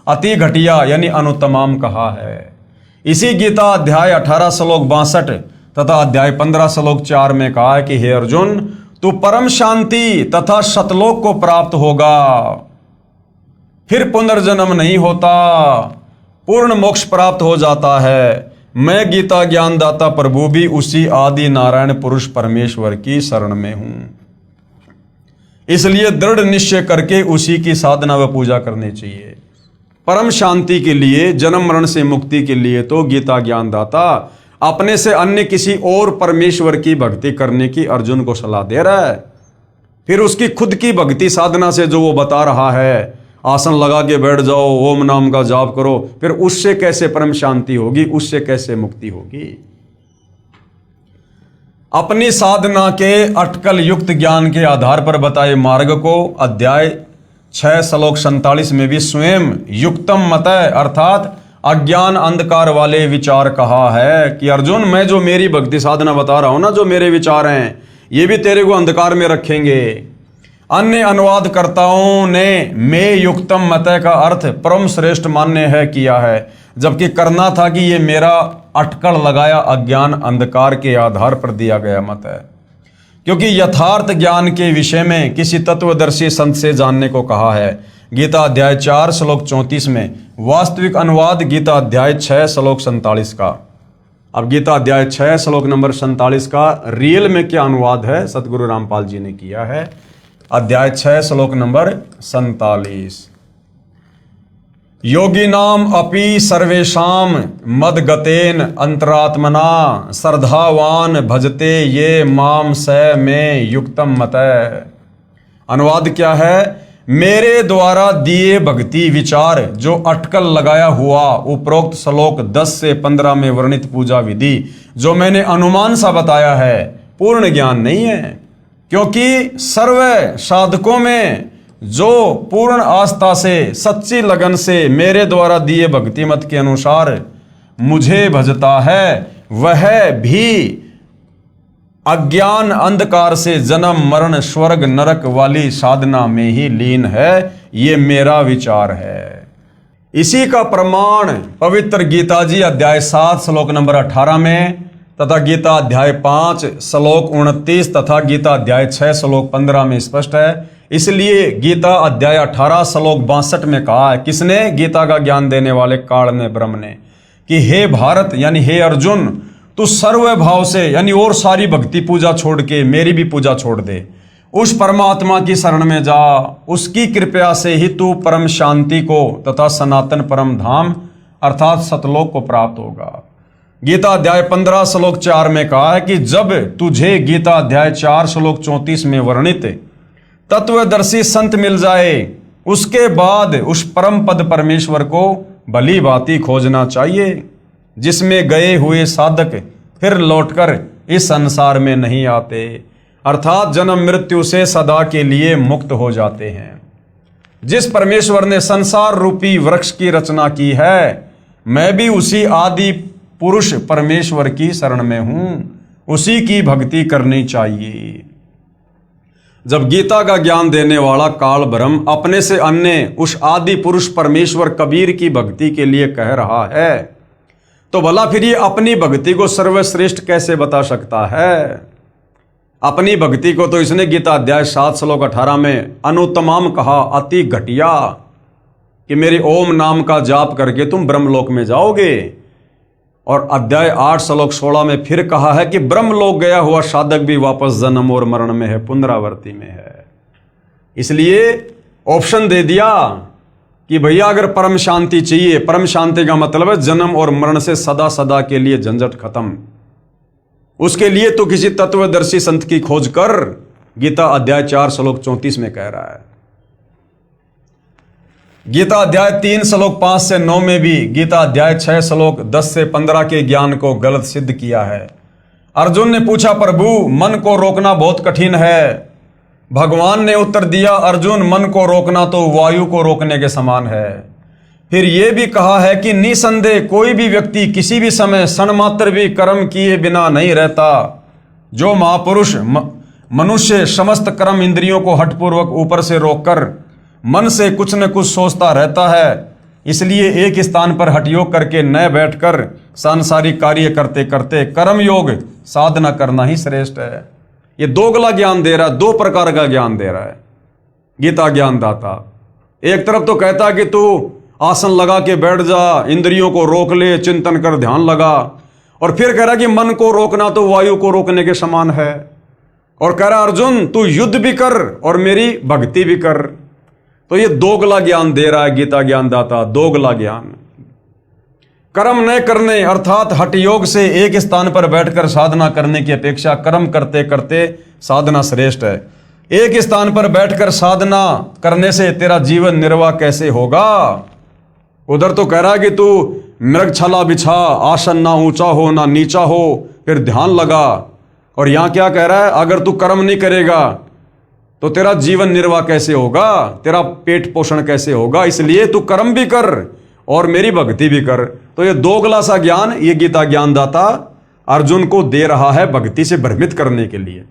अति घटिया यानी अनुत्तमाम कहा है। इसी गीता अध्याय 18 श्लोक 62 तथा अध्याय 15 श्लोक 4 में कहा है कि हे अर्जुन, तू परम शांति तथा सतलोक को प्राप्त होगा, फिर पुनर्जन्म नहीं होता, पूर्ण मोक्ष प्राप्त हो जाता है। मैं गीता ज्ञानदाता प्रभु भी उसी आदि नारायण पुरुष परमेश्वर की शरण में हूं। इसलिए दृढ़ निश्चय करके उसी की साधना व पूजा करनी चाहिए। परम शांति के लिए, जन्म मरण से मुक्ति के लिए तो गीता ज्ञानदाता अपने से अन्य किसी और परमेश्वर की भक्ति करने की अर्जुन को सलाह दे रहा है। फिर उसकी खुद की भक्ति साधना से जो वो बता रहा है, आसन लगा के बैठ जाओ, ओम नाम का जाप करो, फिर उससे कैसे परम शांति होगी, उससे कैसे मुक्ति होगी। अपनी साधना के अटकल युक्त ज्ञान के आधार पर बताए मार्ग को अध्याय 6 श्लोक 47 में भी स्वयं युक्तम मतय अर्थात अज्ञान अंधकार वाले विचार कहा है कि अर्जुन, मैं जो मेरी भक्ति साधना बता रहा हूं ना, जो मेरे विचार हैं, ये भी तेरे को अंधकार में रखेंगे। अन्य अनुवादकर्ताओं ने मैं युक्तम मतय का अर्थ परम श्रेष्ठ मान्य है किया है, जबकि करना था कि ये मेरा अटकल लगाया अज्ञान अंधकार के आधार पर दिया गया मत है। क्योंकि यथार्थ ज्ञान के विषय में किसी तत्वदर्शी संत से जानने को कहा है। गीता अध्याय 4 श्लोक 34 में वास्तविक अनुवाद गीता अध्याय 6 श्लोक 47 का। अब गीता अध्याय 6 श्लोक नंबर 47 का रियल में क्या अनुवाद है सतगुरु रामपाल जी ने किया है। अध्याय 6 श्लोक नंबर 47, योगिनाम अपि सर्वेषाम मदगतेन अंतरात्मना श्रद्धावान भजते ये माम स में युक्तम मतय। अनुवाद क्या है? मेरे द्वारा दिए भक्ति विचार जो अटकल लगाया हुआ उपरोक्त श्लोक 10 से 15 में वर्णित पूजा विधि जो मैंने अनुमान सा बताया है, पूर्ण ज्ञान नहीं है। क्योंकि सर्व साधकों में जो पूर्ण आस्था से सच्ची लगन से मेरे द्वारा दिए भक्ति मत के अनुसार मुझे भजता है, वह भी अज्ञान अंधकार से जन्म मरण स्वर्ग नरक वाली साधना में ही लीन है। ये मेरा विचार है। इसी का प्रमाण पवित्र गीता जी अध्याय 7 श्लोक नंबर 18 में तथा गीता अध्याय 5 श्लोक 29 तथा गीता अध्याय 6 श्लोक 15 में स्पष्ट है। इसलिए गीता अध्याय 18 श्लोक 62 में कहा है, किसने? गीता का ज्ञान देने वाले काल ने, ब्रह्म ने, कि हे भारत यानी हे अर्जुन, तू सर्व भाव से यानी और सारी भक्ति पूजा छोड़ के मेरी भी पूजा छोड़ दे। उस परमात्मा की शरण में जा, उसकी कृपया से ही तू परम शांति को तथा सनातन परम धाम अर्थात सतलोक को प्राप्त होगा। गीता अध्याय 15 श्लोक 4 में कहा है कि जब तुझे गीता अध्याय 4 श्लोक 34 में वर्णित तत्वदर्शी संत मिल जाए, उसके बाद उस परम पद परमेश्वर को भली भांति खोजना चाहिए, जिसमें गए हुए साधक फिर लौटकर इस संसार में नहीं आते, अर्थात जन्म मृत्यु से सदा के लिए मुक्त हो जाते हैं। जिस परमेश्वर ने संसार रूपी वृक्ष की रचना की है, मैं भी उसी आदि पुरुष परमेश्वर की शरण में हूं, उसी की भक्ति करनी चाहिए। जब गीता का ज्ञान देने वाला काल ब्रह्म अपने से अन्य उस आदि पुरुष परमेश्वर कबीर की भक्ति के लिए कह रहा है, तो भला फिर ये अपनी भक्ति को सर्वश्रेष्ठ कैसे बता सकता है? अपनी भक्ति को तो इसने गीता अध्याय 7 श्लोक 18 में अनुत्तमाम कहा, अति घटिया, कि मेरे ओम नाम का जाप करके तुम ब्रह्मलोक में जाओगे। और अध्याय 8 श्लोक 16 में फिर कहा है कि ब्रह्मलोक गया हुआ साधक भी वापस जन्म और मरण में है, पुनरावृत्ति में है। इसलिए ऑप्शन दे दिया कि भैया अगर परम शांति चाहिए, परम शांति का मतलब है जन्म और मरण से सदा सदा के लिए झंझट खत्म। उसके लिए तो किसी तत्वदर्शी संत की खोज कर, गीता अध्याय 4 श्लोक 34 में कह रहा है। गीता अध्याय 3 श्लोक 5 से 9 में भी गीता अध्याय 6 श्लोक 10 से 15 के ज्ञान को गलत सिद्ध किया है। अर्जुन ने पूछा, प्रभु मन को रोकना बहुत कठिन है। भगवान ने उत्तर दिया, अर्जुन मन को रोकना तो वायु को रोकने के समान है। फिर यह भी कहा है कि निसंदेह कोई भी व्यक्ति किसी भी समय क्षण मात्र भी कर्म किए बिना नहीं रहता। जो महापुरुष मनुष्य समस्त कर्म इंद्रियों को हठपूर्वक ऊपर से रोककर मन से कुछ न कुछ सोचता रहता है, इसलिए एक स्थान पर हठयोग करके न बैठकर सांसारिक कार्य करते करते कर्म योग साधना करना ही श्रेष्ठ है। ये दोगला ज्ञान दे रहा है, दो प्रकार का ज्ञान दे रहा है गीता ज्ञानदाता। एक तरफ तो कहता है कि तू आसन लगा के बैठ जा, इंद्रियों को रोक ले, चिंतन कर, ध्यान लगा, और फिर कह रहा कि मन को रोकना तो वायु को रोकने के समान है, और कह रहा अर्जुन तू युद्ध भी कर और मेरी भक्ति भी कर। तो ये दोगला ज्ञान दे रहा है गीता ज्ञानदाता, दोगला ज्ञान। कर्म न करने अर्थात हठ योग से एक स्थान पर बैठकर साधना करने की अपेक्षा कर्म करते करते साधना श्रेष्ठ है। एक स्थान पर बैठकर साधना करने से तेरा जीवन निर्वाह कैसे होगा? उधर तो कह रहा है कि तू मृगछाला बिछा, आसन ना ऊंचा हो ना नीचा हो, फिर ध्यान लगा, और यहां क्या कह रहा है, अगर तू कर्म नहीं करेगा तो तेरा जीवन निर्वाह कैसे होगा, तेरा पेट पोषण कैसे होगा, इसलिए तू कर्म भी कर और मेरी भक्ति भी कर। तो ये दोगला सा ज्ञान ये गीता ज्ञानदाता अर्जुन को दे रहा है भक्ति से भ्रमित करने के लिए।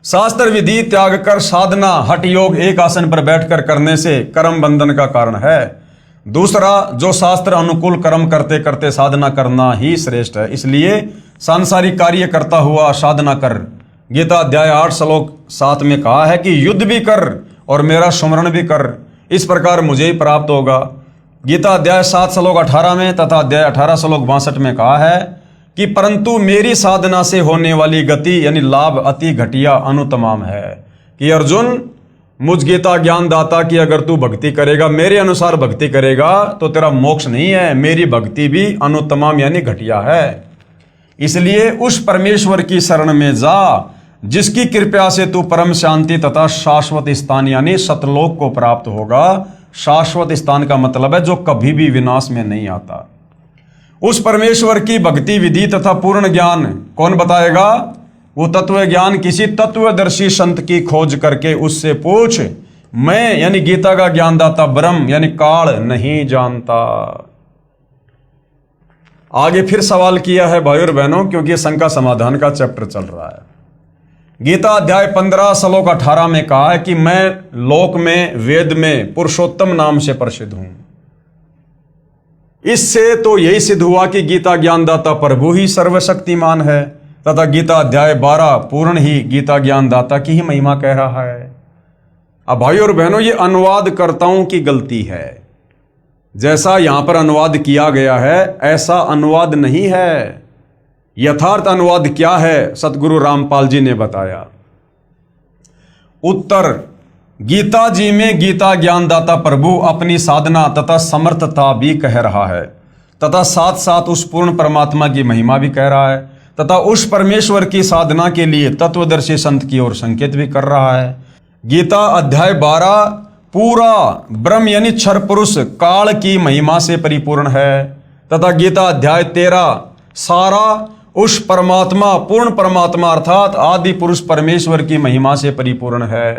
शास्त्र विधि त्याग कर साधना हठ योग एक आसन पर बैठकर करने से कर्म बंधन का कारण है। दूसरा, जो शास्त्र अनुकूल कर्म करते करते साधना करना ही श्रेष्ठ है, इसलिए सांसारिक कार्य करता हुआ साधना कर। गीता अध्याय 8 श्लोक 7 में कहा है कि युद्ध भी कर और मेरा स्मरण भी कर, इस प्रकार मुझे ही प्राप्त होगा। गीता अध्याय 7 श्लोक 18 में तथा अध्याय 18 श्लोक 62 में कहा है कि परंतु मेरी साधना से होने वाली गति यानी लाभ अति घटिया अनुतमाम है। कि अर्जुन, मुझ गीता ज्ञानदाता की अगर तू भक्ति करेगा, मेरे अनुसार भक्ति करेगा, तो तेरा मोक्ष नहीं है, मेरी भक्ति भी अनुतमाम यानी घटिया है। इसलिए उस परमेश्वर की शरण में जा जिसकी कृपा से तू परम शांति तथा शाश्वत स्थान यानी सतलोक को प्राप्त होगा। शाश्वत स्थान का मतलब है जो कभी भी विनाश में नहीं आता। उस परमेश्वर की भक्ति विधि तथा पूर्ण ज्ञान कौन बताएगा? वो तत्व ज्ञान किसी तत्वदर्शी संत की खोज करके उससे पूछ। मैं यानी गीता का ज्ञानदाता ब्रह्म यानी काल नहीं जानता। आगे फिर सवाल किया है भाई और बहनों, क्योंकि शंका समाधान का चैप्टर चल रहा है। गीता अध्याय 15 श्लोक 18 में कहा है कि मैं लोक में वेद में पुरुषोत्तम नाम से प्रसिद्ध हूं। इससे तो यही सिद्ध हुआ कि गीता ज्ञानदाता प्रभु ही सर्वशक्तिमान है, तथा गीता अध्याय 12 पूर्ण ही गीता ज्ञानदाता की ही महिमा कह रहा है। अब भाई और बहनों, ये अनुवादकर्ताओं की गलती है। जैसा यहां पर अनुवाद किया गया है ऐसा अनुवाद नहीं है। यथार्थ अनुवाद क्या है सतगुरु रामपाल जी ने बताया। उत्तर, गीता जी में गीता ज्ञानदाता प्रभु अपनी साधना तथा समर्थता भी कह रहा है, तथा साथ साथ उस पूर्ण परमात्मा की महिमा भी कह रहा है, तथा उस परमेश्वर की साधना के लिए तत्वदर्शी संत की ओर संकेत भी कर रहा है। गीता अध्याय 12 पूरा ब्रह्म यानी क्षर पुरुष काल की महिमा से परिपूर्ण है, तथा गीता अध्याय 13 सारा उस परमात्मा पूर्ण परमात्मा अर्थात आदि पुरुष परमेश्वर की महिमा से परिपूर्ण है।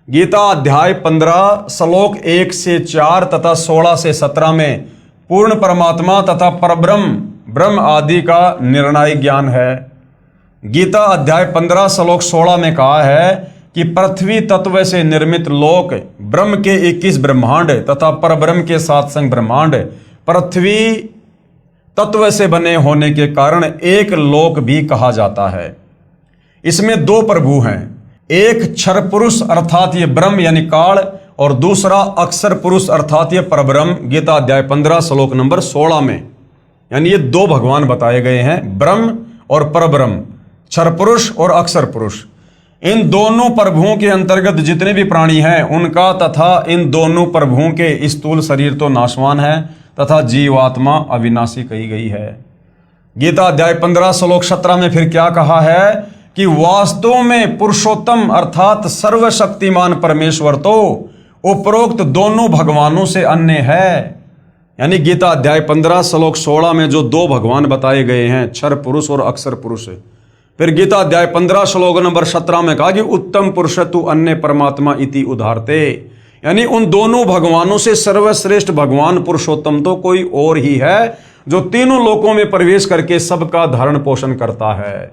गीता अध्याय 15 श्लोक 1 से 4 तथा 16 से 17 में पूर्ण परमात्मा तथा परब्रह्म ब्रह्म आदि का निर्णायक ज्ञान है। गीता अध्याय 15 श्लोक 16 में कहा है कि पृथ्वी तत्व से निर्मित लोक ब्रह्म के 21 ब्रह्मांड तथा परब्रह्म के 7 संग ब्रह्मांड पृथ्वी तत्व से बने होने के कारण एक लोक भी कहा जाता है। इसमें दो प्रभु हैं, एक क्षर पुरुष अर्थात ये ब्रह्म यानी काल, और दूसरा अक्षर पुरुष अर्थात ये परब्रह्म। गीता अध्याय 15 श्लोक नंबर 16 में यानी ये दो भगवान बताए गए हैं, ब्रह्म और परब्रह्म, क्षर पुरुष और अक्षर पुरुष। इन दोनों प्रभुओं के अंतर्गत जितने भी प्राणी हैं उनका तथा इन दोनों प्रभुओं के स्थूल शरीर तो नाशवान है तथा जीवात्मा अविनाशी कही गई है। गीता अध्याय 15 श्लोक 17 में फिर क्या कहा है कि वास्तव में पुरुषोत्तम अर्थात सर्वशक्तिमान परमेश्वर तो उपरोक्त दोनों भगवानों से अन्य है। यानी गीता अध्याय 15 श्लोक 16 में जो दो भगवान बताए गए हैं, क्षर पुरुष और अक्षर पुरुष, फिर गीता अध्याय 15 श्लोक नंबर 17 में कहा कि उत्तम पुरुष तु अन्य परमात्मा इति उदाहरते, यानी उन दोनों भगवानों से सर्वश्रेष्ठ भगवान पुरुषोत्तम तो कोई और ही है जो तीनों लोकों में प्रवेश करके सबका धारण पोषण करता है।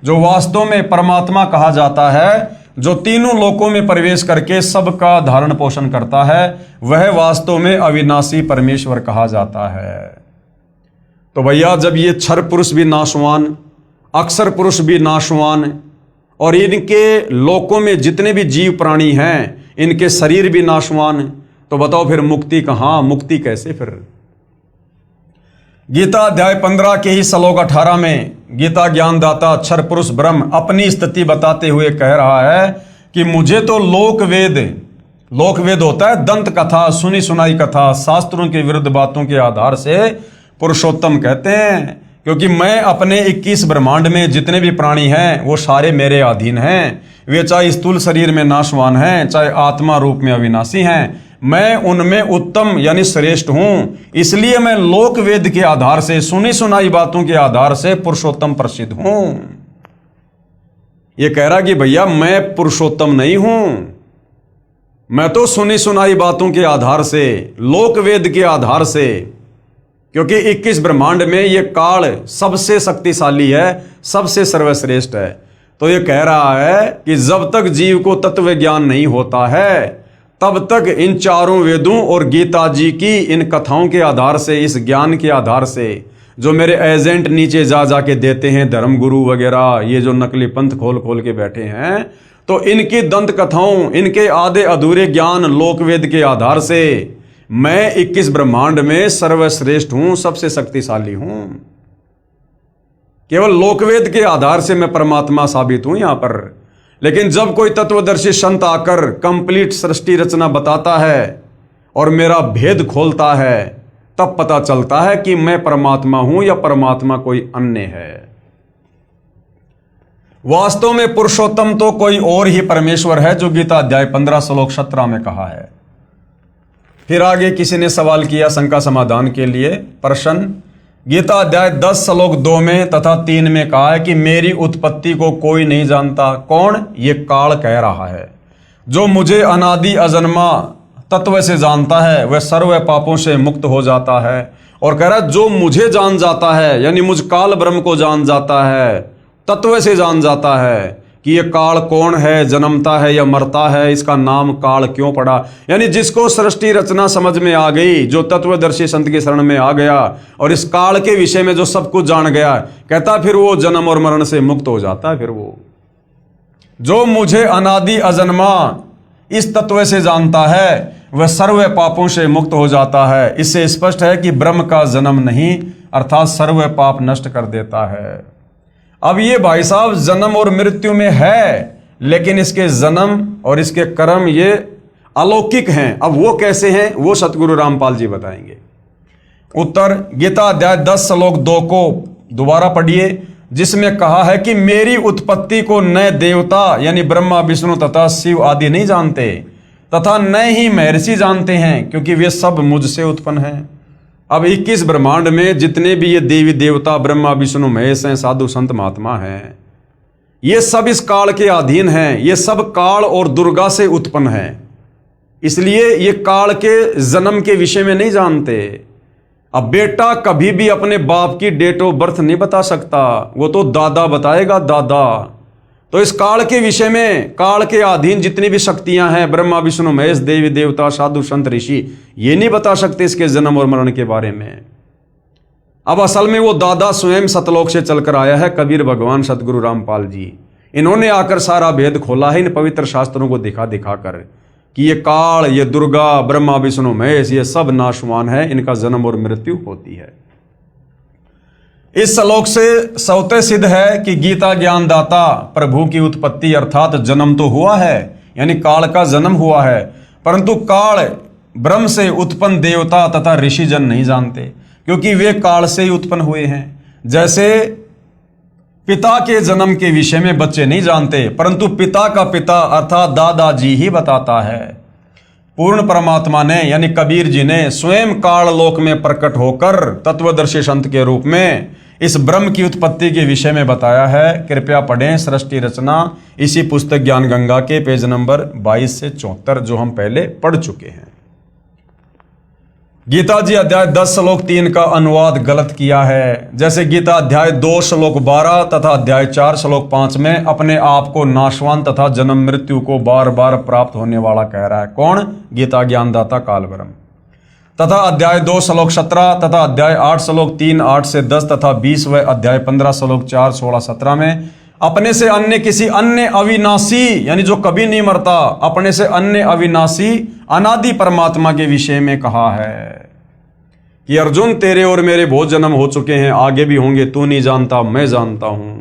जो वास्तव में परमात्मा कहा जाता है, जो तीनों लोकों में प्रवेश करके सबका धारण पोषण करता है, वह वास्तव में अविनाशी परमेश्वर कहा जाता है। तो भैया जब ये क्षर पुरुष भी नाशवान, अक्षर पुरुष भी नाशवान, और इनके लोकों में जितने भी जीव प्राणी हैं इनके शरीर भी नाशवान, तो बताओ फिर मुक्ति कहां, मुक्ति कैसे फिर? गीता अध्याय 15 के ही श्लोक 18 में गीता ज्ञानदाता क्षर पुरुष ब्रह्म अपनी स्थिति बताते हुए कह रहा है कि मुझे तो लोक वेद होता है दंत कथा, सुनी सुनाई कथा, शास्त्रों के विरुद्ध बातों के आधार से पुरुषोत्तम कहते हैं, क्योंकि मैं अपने 21 ब्रह्मांड में जितने भी प्राणी हैं वो सारे मेरे अधीन हैं। वे चाहे स्थूल शरीर में नाशवान हैं, चाहे आत्मा रूप में अविनाशी हैं, मैं उनमें उत्तम यानी श्रेष्ठ हूं। इसलिए मैं लोक वेद के आधार से, सुनी सुनाई बातों के आधार से पुरुषोत्तम प्रसिद्ध हूं। यह कह रहा कि भैया मैं पुरुषोत्तम नहीं हूं, मैं तो सुनी सुनाई बातों के आधार से, लोक वेद के आधार से, क्योंकि 21 ब्रह्मांड में यह काल सबसे शक्तिशाली है, सबसे सर्वश्रेष्ठ है। तो यह कह रहा है कि जब तक जीव को तत्व ज्ञान नहीं होता है तब तक इन चारों वेदों और गीता जी की इन कथाओं के आधार से, इस ज्ञान के आधार से जो मेरे एजेंट नीचे जा जाके देते हैं, धर्मगुरु वगैरह, ये जो नकली पंथ खोल खोल के बैठे हैं, तो इनकी दंत कथाओं, इनके आधे अधूरे ज्ञान लोकवेद के आधार से मैं 21 ब्रह्मांड में सर्वश्रेष्ठ हूं, सबसे शक्तिशाली हूं। केवल लोकवेद के आधार से मैं परमात्मा साबित हूं यहां पर। लेकिन जब कोई तत्वदर्शी संत आकर कंप्लीट सृष्टि रचना बताता है और मेरा भेद खोलता है, तब पता चलता है कि मैं परमात्मा हूं या परमात्मा कोई अन्य है। वास्तव में पुरुषोत्तम तो कोई और ही परमेश्वर है, जो गीता अध्याय 15 श्लोक 17 में कहा है। फिर आगे किसी ने सवाल किया शंका समाधान के लिए प्रश्न, गीता अध्याय 10 श्लोक 2 में तथा 3 में कहा है कि मेरी उत्पत्ति को कोई नहीं जानता। कौन? ये काल कह रहा है। जो मुझे अनादि अजन्मा तत्व से जानता है वह सर्व पापों से मुक्त हो जाता है। और कह रहा है जो मुझे जान जाता है, यानी मुझ काल ब्रह्म को जान जाता है, तत्व से जान जाता है कि ये काल कौन है, जन्मता है या मरता है, इसका नाम काल क्यों पड़ा। यानी जिसको सृष्टि रचना समझ में आ गई, जो तत्वदर्शी संत की शरण में आ गया और इस काल के विषय में जो सब कुछ जान गया, कहता फिर वो जन्म और मरण से मुक्त हो जाता है। फिर वो जो मुझे अनादि अजन्मा इस तत्व से जानता है वह सर्व पापों से मुक्त हो जाता है। इससे स्पष्ट है कि ब्रह्म का जन्म नहीं, अर्थात सर्व पाप नष्ट कर देता है। अब ये भाई साहब जन्म और मृत्यु में है, लेकिन इसके जन्म और इसके कर्म ये अलौकिक हैं। अब वो कैसे हैं वो सतगुरु रामपाल जी बताएंगे। उत्तर गीता अध्याय 10 श्लोक 2 को दोबारा पढ़िए, जिसमें कहा है कि मेरी उत्पत्ति को न देवता यानी ब्रह्मा विष्णु तथा शिव आदि नहीं जानते, तथा न ही महर्षि जानते हैं, क्योंकि वे सब मुझसे उत्पन्न हैं। अब 21 ब्रह्मांड में जितने भी ये देवी देवता ब्रह्मा विष्णु महेश हैं, साधु संत महात्मा हैं, ये सब इस काल के अधीन हैं। ये सब काल और दुर्गा से उत्पन्न हैं, इसलिए ये काल के जन्म के विषय में नहीं जानते। अब बेटा कभी भी अपने बाप की डेट ऑफ बर्थ नहीं बता सकता, वो तो दादा बताएगा, दादा। तो इस काल के विषय में, काल के अधीन जितनी भी शक्तियां हैं, ब्रह्मा विष्णु महेश देवी देवता साधु संत ऋषि, ये नहीं बता सकते इसके जन्म और मरण के बारे में। अब असल में वो दादा स्वयं सतलोक से चलकर आया है, कबीर भगवान सतगुरु रामपाल जी। इन्होंने आकर सारा भेद खोला है इन पवित्र शास्त्रों को दिखा दिखा कर कि ये काल, ये दुर्गा, ब्रह्मा विष्णु महेश, ये सब नाशवान है, इनका जन्म और मृत्यु होती है। इस श्लोक से स्वतः सिद्ध है कि गीता ज्ञानदाता प्रभु की उत्पत्ति अर्थात जन्म तो हुआ है, यानी काल का जन्म हुआ है, परंतु काल ब्रह्म से उत्पन्न देवता तथा ऋषिजन नहीं जानते, क्योंकि वे काल से ही उत्पन्न हुए हैं। जैसे पिता के जन्म के विषय में बच्चे नहीं जानते, परंतु पिता का पिता अर्थात दादाजी ही बताता है। पूर्ण परमात्मा ने यानी कबीर जी ने स्वयं काल लोक में प्रकट होकर तत्वदर्शी संत के रूप में इस ब्रह्म की उत्पत्ति के विषय में बताया है। कृपया पढ़ें सृष्टि रचना, इसी पुस्तक ज्ञान गंगा के पेज नंबर 22 से 74, जो हम पहले पढ़ चुके हैं। गीता जी अध्याय 10 श्लोक 3 का अनुवाद गलत किया है। जैसे गीता अध्याय 2 श्लोक 12 तथा अध्याय 4 श्लोक 5 में अपने आप को नाशवान तथा जन्म मृत्यु को बार बार प्राप्त होने वाला कह रहा है। कौन? गीता ज्ञानदाता काल ब्रह्म। तथा अध्याय 2 श्लोक 17 तथा अध्याय 8 श्लोक 3, 8 से 10 तथा 20 व अध्याय 15 श्लोक 4, 16, 17 में अपने से अन्य किसी अन्य अविनाशी यानी जो कभी नहीं मरता, अपने से अन्य अविनाशी अनादि परमात्मा के विषय में कहा है कि अर्जुन तेरे और मेरे बहुत जन्म हो चुके हैं, आगे भी होंगे, तू नहीं जानता मैं जानता हूं।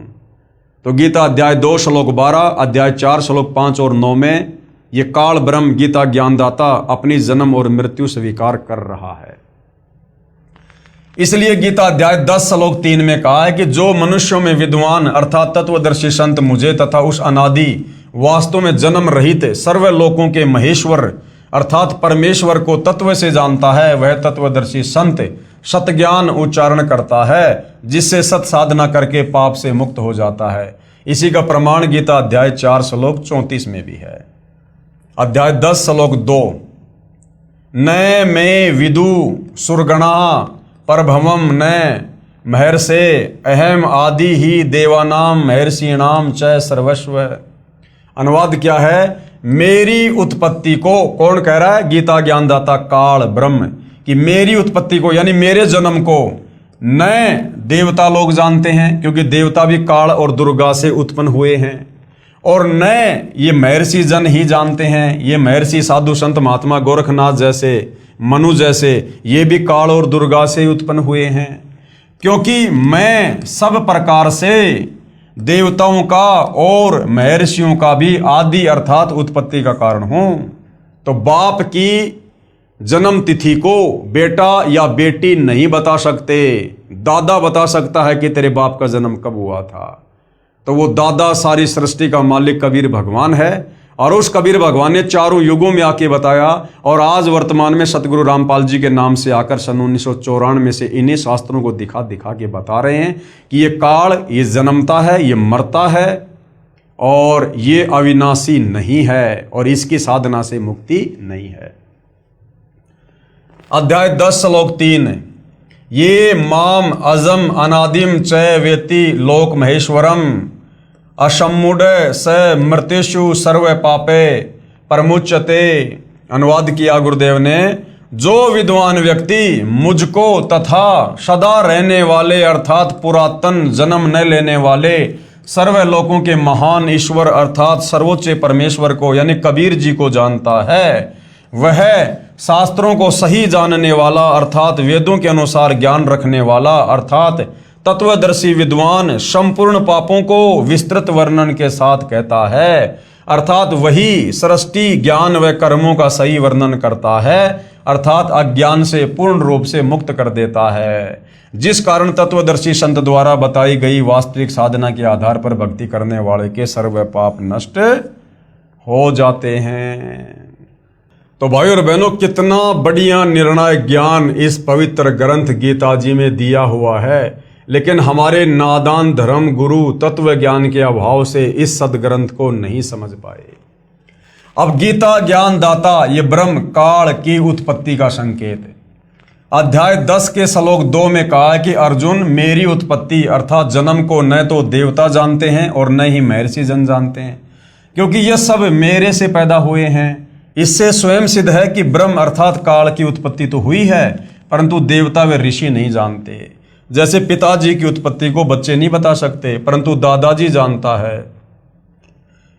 तो गीता अध्याय 2 श्लोक 12, अध्याय 4 श्लोक 5 और 9 में ये काल ब्रह्म गीता ज्ञानदाता अपनी जन्म और मृत्यु स्वीकार कर रहा है। इसलिए गीता अध्याय 10 श्लोक 3 में कहा है कि जो मनुष्यों में विद्वान अर्थात तत्वदर्शी संत मुझे तथा उस अनादि वास्तव में जन्म रहित सर्व लोकों के महेश्वर अर्थात परमेश्वर को तत्व से जानता है, वह तत्वदर्शी संत सत ज्ञान उच्चारण करता है, जिससे सत साधना करके पाप से मुक्त हो जाता है। इसी का प्रमाण गीता अध्याय 4 श्लोक 34 में भी है। अध्याय 10 श्लोक 2, न मे विदु सुरगणा परभवम न महर्षे अहम आदि ही देवानाम महर्षिणाम च सर्वस्व। अनुवाद क्या है? मेरी उत्पत्ति को कौन कह रहा है? गीता ज्ञानदाता काल ब्रह्म कि मेरी उत्पत्ति को यानी मेरे जन्म को न देवता लोग जानते हैं, क्योंकि देवता भी काल और दुर्गा से उत्पन्न हुए हैं, और न ये महर्षि जन ही जानते हैं। ये महर्षि साधु संत महात्मा गोरखनाथ जैसे, मनु जैसे, ये भी काल और दुर्गा से उत्पन्न हुए हैं, क्योंकि मैं सब प्रकार से देवताओं का और महर्षियों का भी आदि अर्थात उत्पत्ति का कारण हूं। तो बाप की जन्म तिथि को बेटा या बेटी नहीं बता सकते, दादा बता सकता है कि तेरे बाप का जन्म कब हुआ था। तो वो दादा सारी सृष्टि का मालिक कबीर भगवान है, और उस कबीर भगवान ने चारों युगों में आके बताया, और आज वर्तमान में सतगुरु रामपाल जी के नाम से आकर सन 1994 से इन्हीं शास्त्रों को दिखा दिखा के बता रहे हैं कि ये काल ये जन्मता है, ये मरता है, और ये अविनाशी नहीं है, और इसकी साधना से मुक्ति नहीं है। अध्याय 10 श्लोक 3, ये माम अजम अनादिम च वेति लोक महेश्वरम असम्मुड स मृत्युषु सर्व पापे परमुच्यते। अनुवाद किया गुरुदेव ने, जो विद्वान व्यक्ति मुझको तथा सदा रहने वाले अर्थात पुरातन जन्म न लेने वाले सर्व लोकों के महान ईश्वर अर्थात सर्वोच्च परमेश्वर को यानी कबीर जी को जानता है, वह शास्त्रों को सही जानने वाला अर्थात वेदों के अनुसार ज्ञान रखने वाला अर्थात तत्वदर्शी विद्वान संपूर्ण पापों को विस्तृत वर्णन के साथ कहता है, अर्थात वही सृष्टि ज्ञान व कर्मों का सही वर्णन करता है, अर्थात अज्ञान से पूर्ण रूप से मुक्त कर देता है, जिस कारण तत्वदर्शी संत द्वारा बताई गई वास्तविक साधना के आधार पर भक्ति करने वाले के सर्व पाप नष्ट हो जाते हैं। तो भाई और बहनों, कितना बढ़िया निर्णायक ज्ञान इस पवित्र ग्रंथ गीता जी में दिया हुआ है, लेकिन हमारे नादान धर्म गुरु तत्व ज्ञान के अभाव से इस सदग्रंथ को नहीं समझ पाए। अब गीता ज्ञान दाता ये ब्रह्म काल की उत्पत्ति का संकेत है। अध्याय 10 के श्लोक 2 में कहा है कि अर्जुन, मेरी उत्पत्ति अर्थात जन्म को न तो देवता जानते हैं और न ही महर्षि जन जानते हैं, क्योंकि ये सब मेरे से पैदा हुए हैं। इससे स्वयं सिद्ध है कि ब्रह्म अर्थात काल की उत्पत्ति तो हुई है, परंतु देवता व ऋषि नहीं जानते। जैसे पिताजी की उत्पत्ति को बच्चे नहीं बता सकते, परंतु दादाजी जानता है।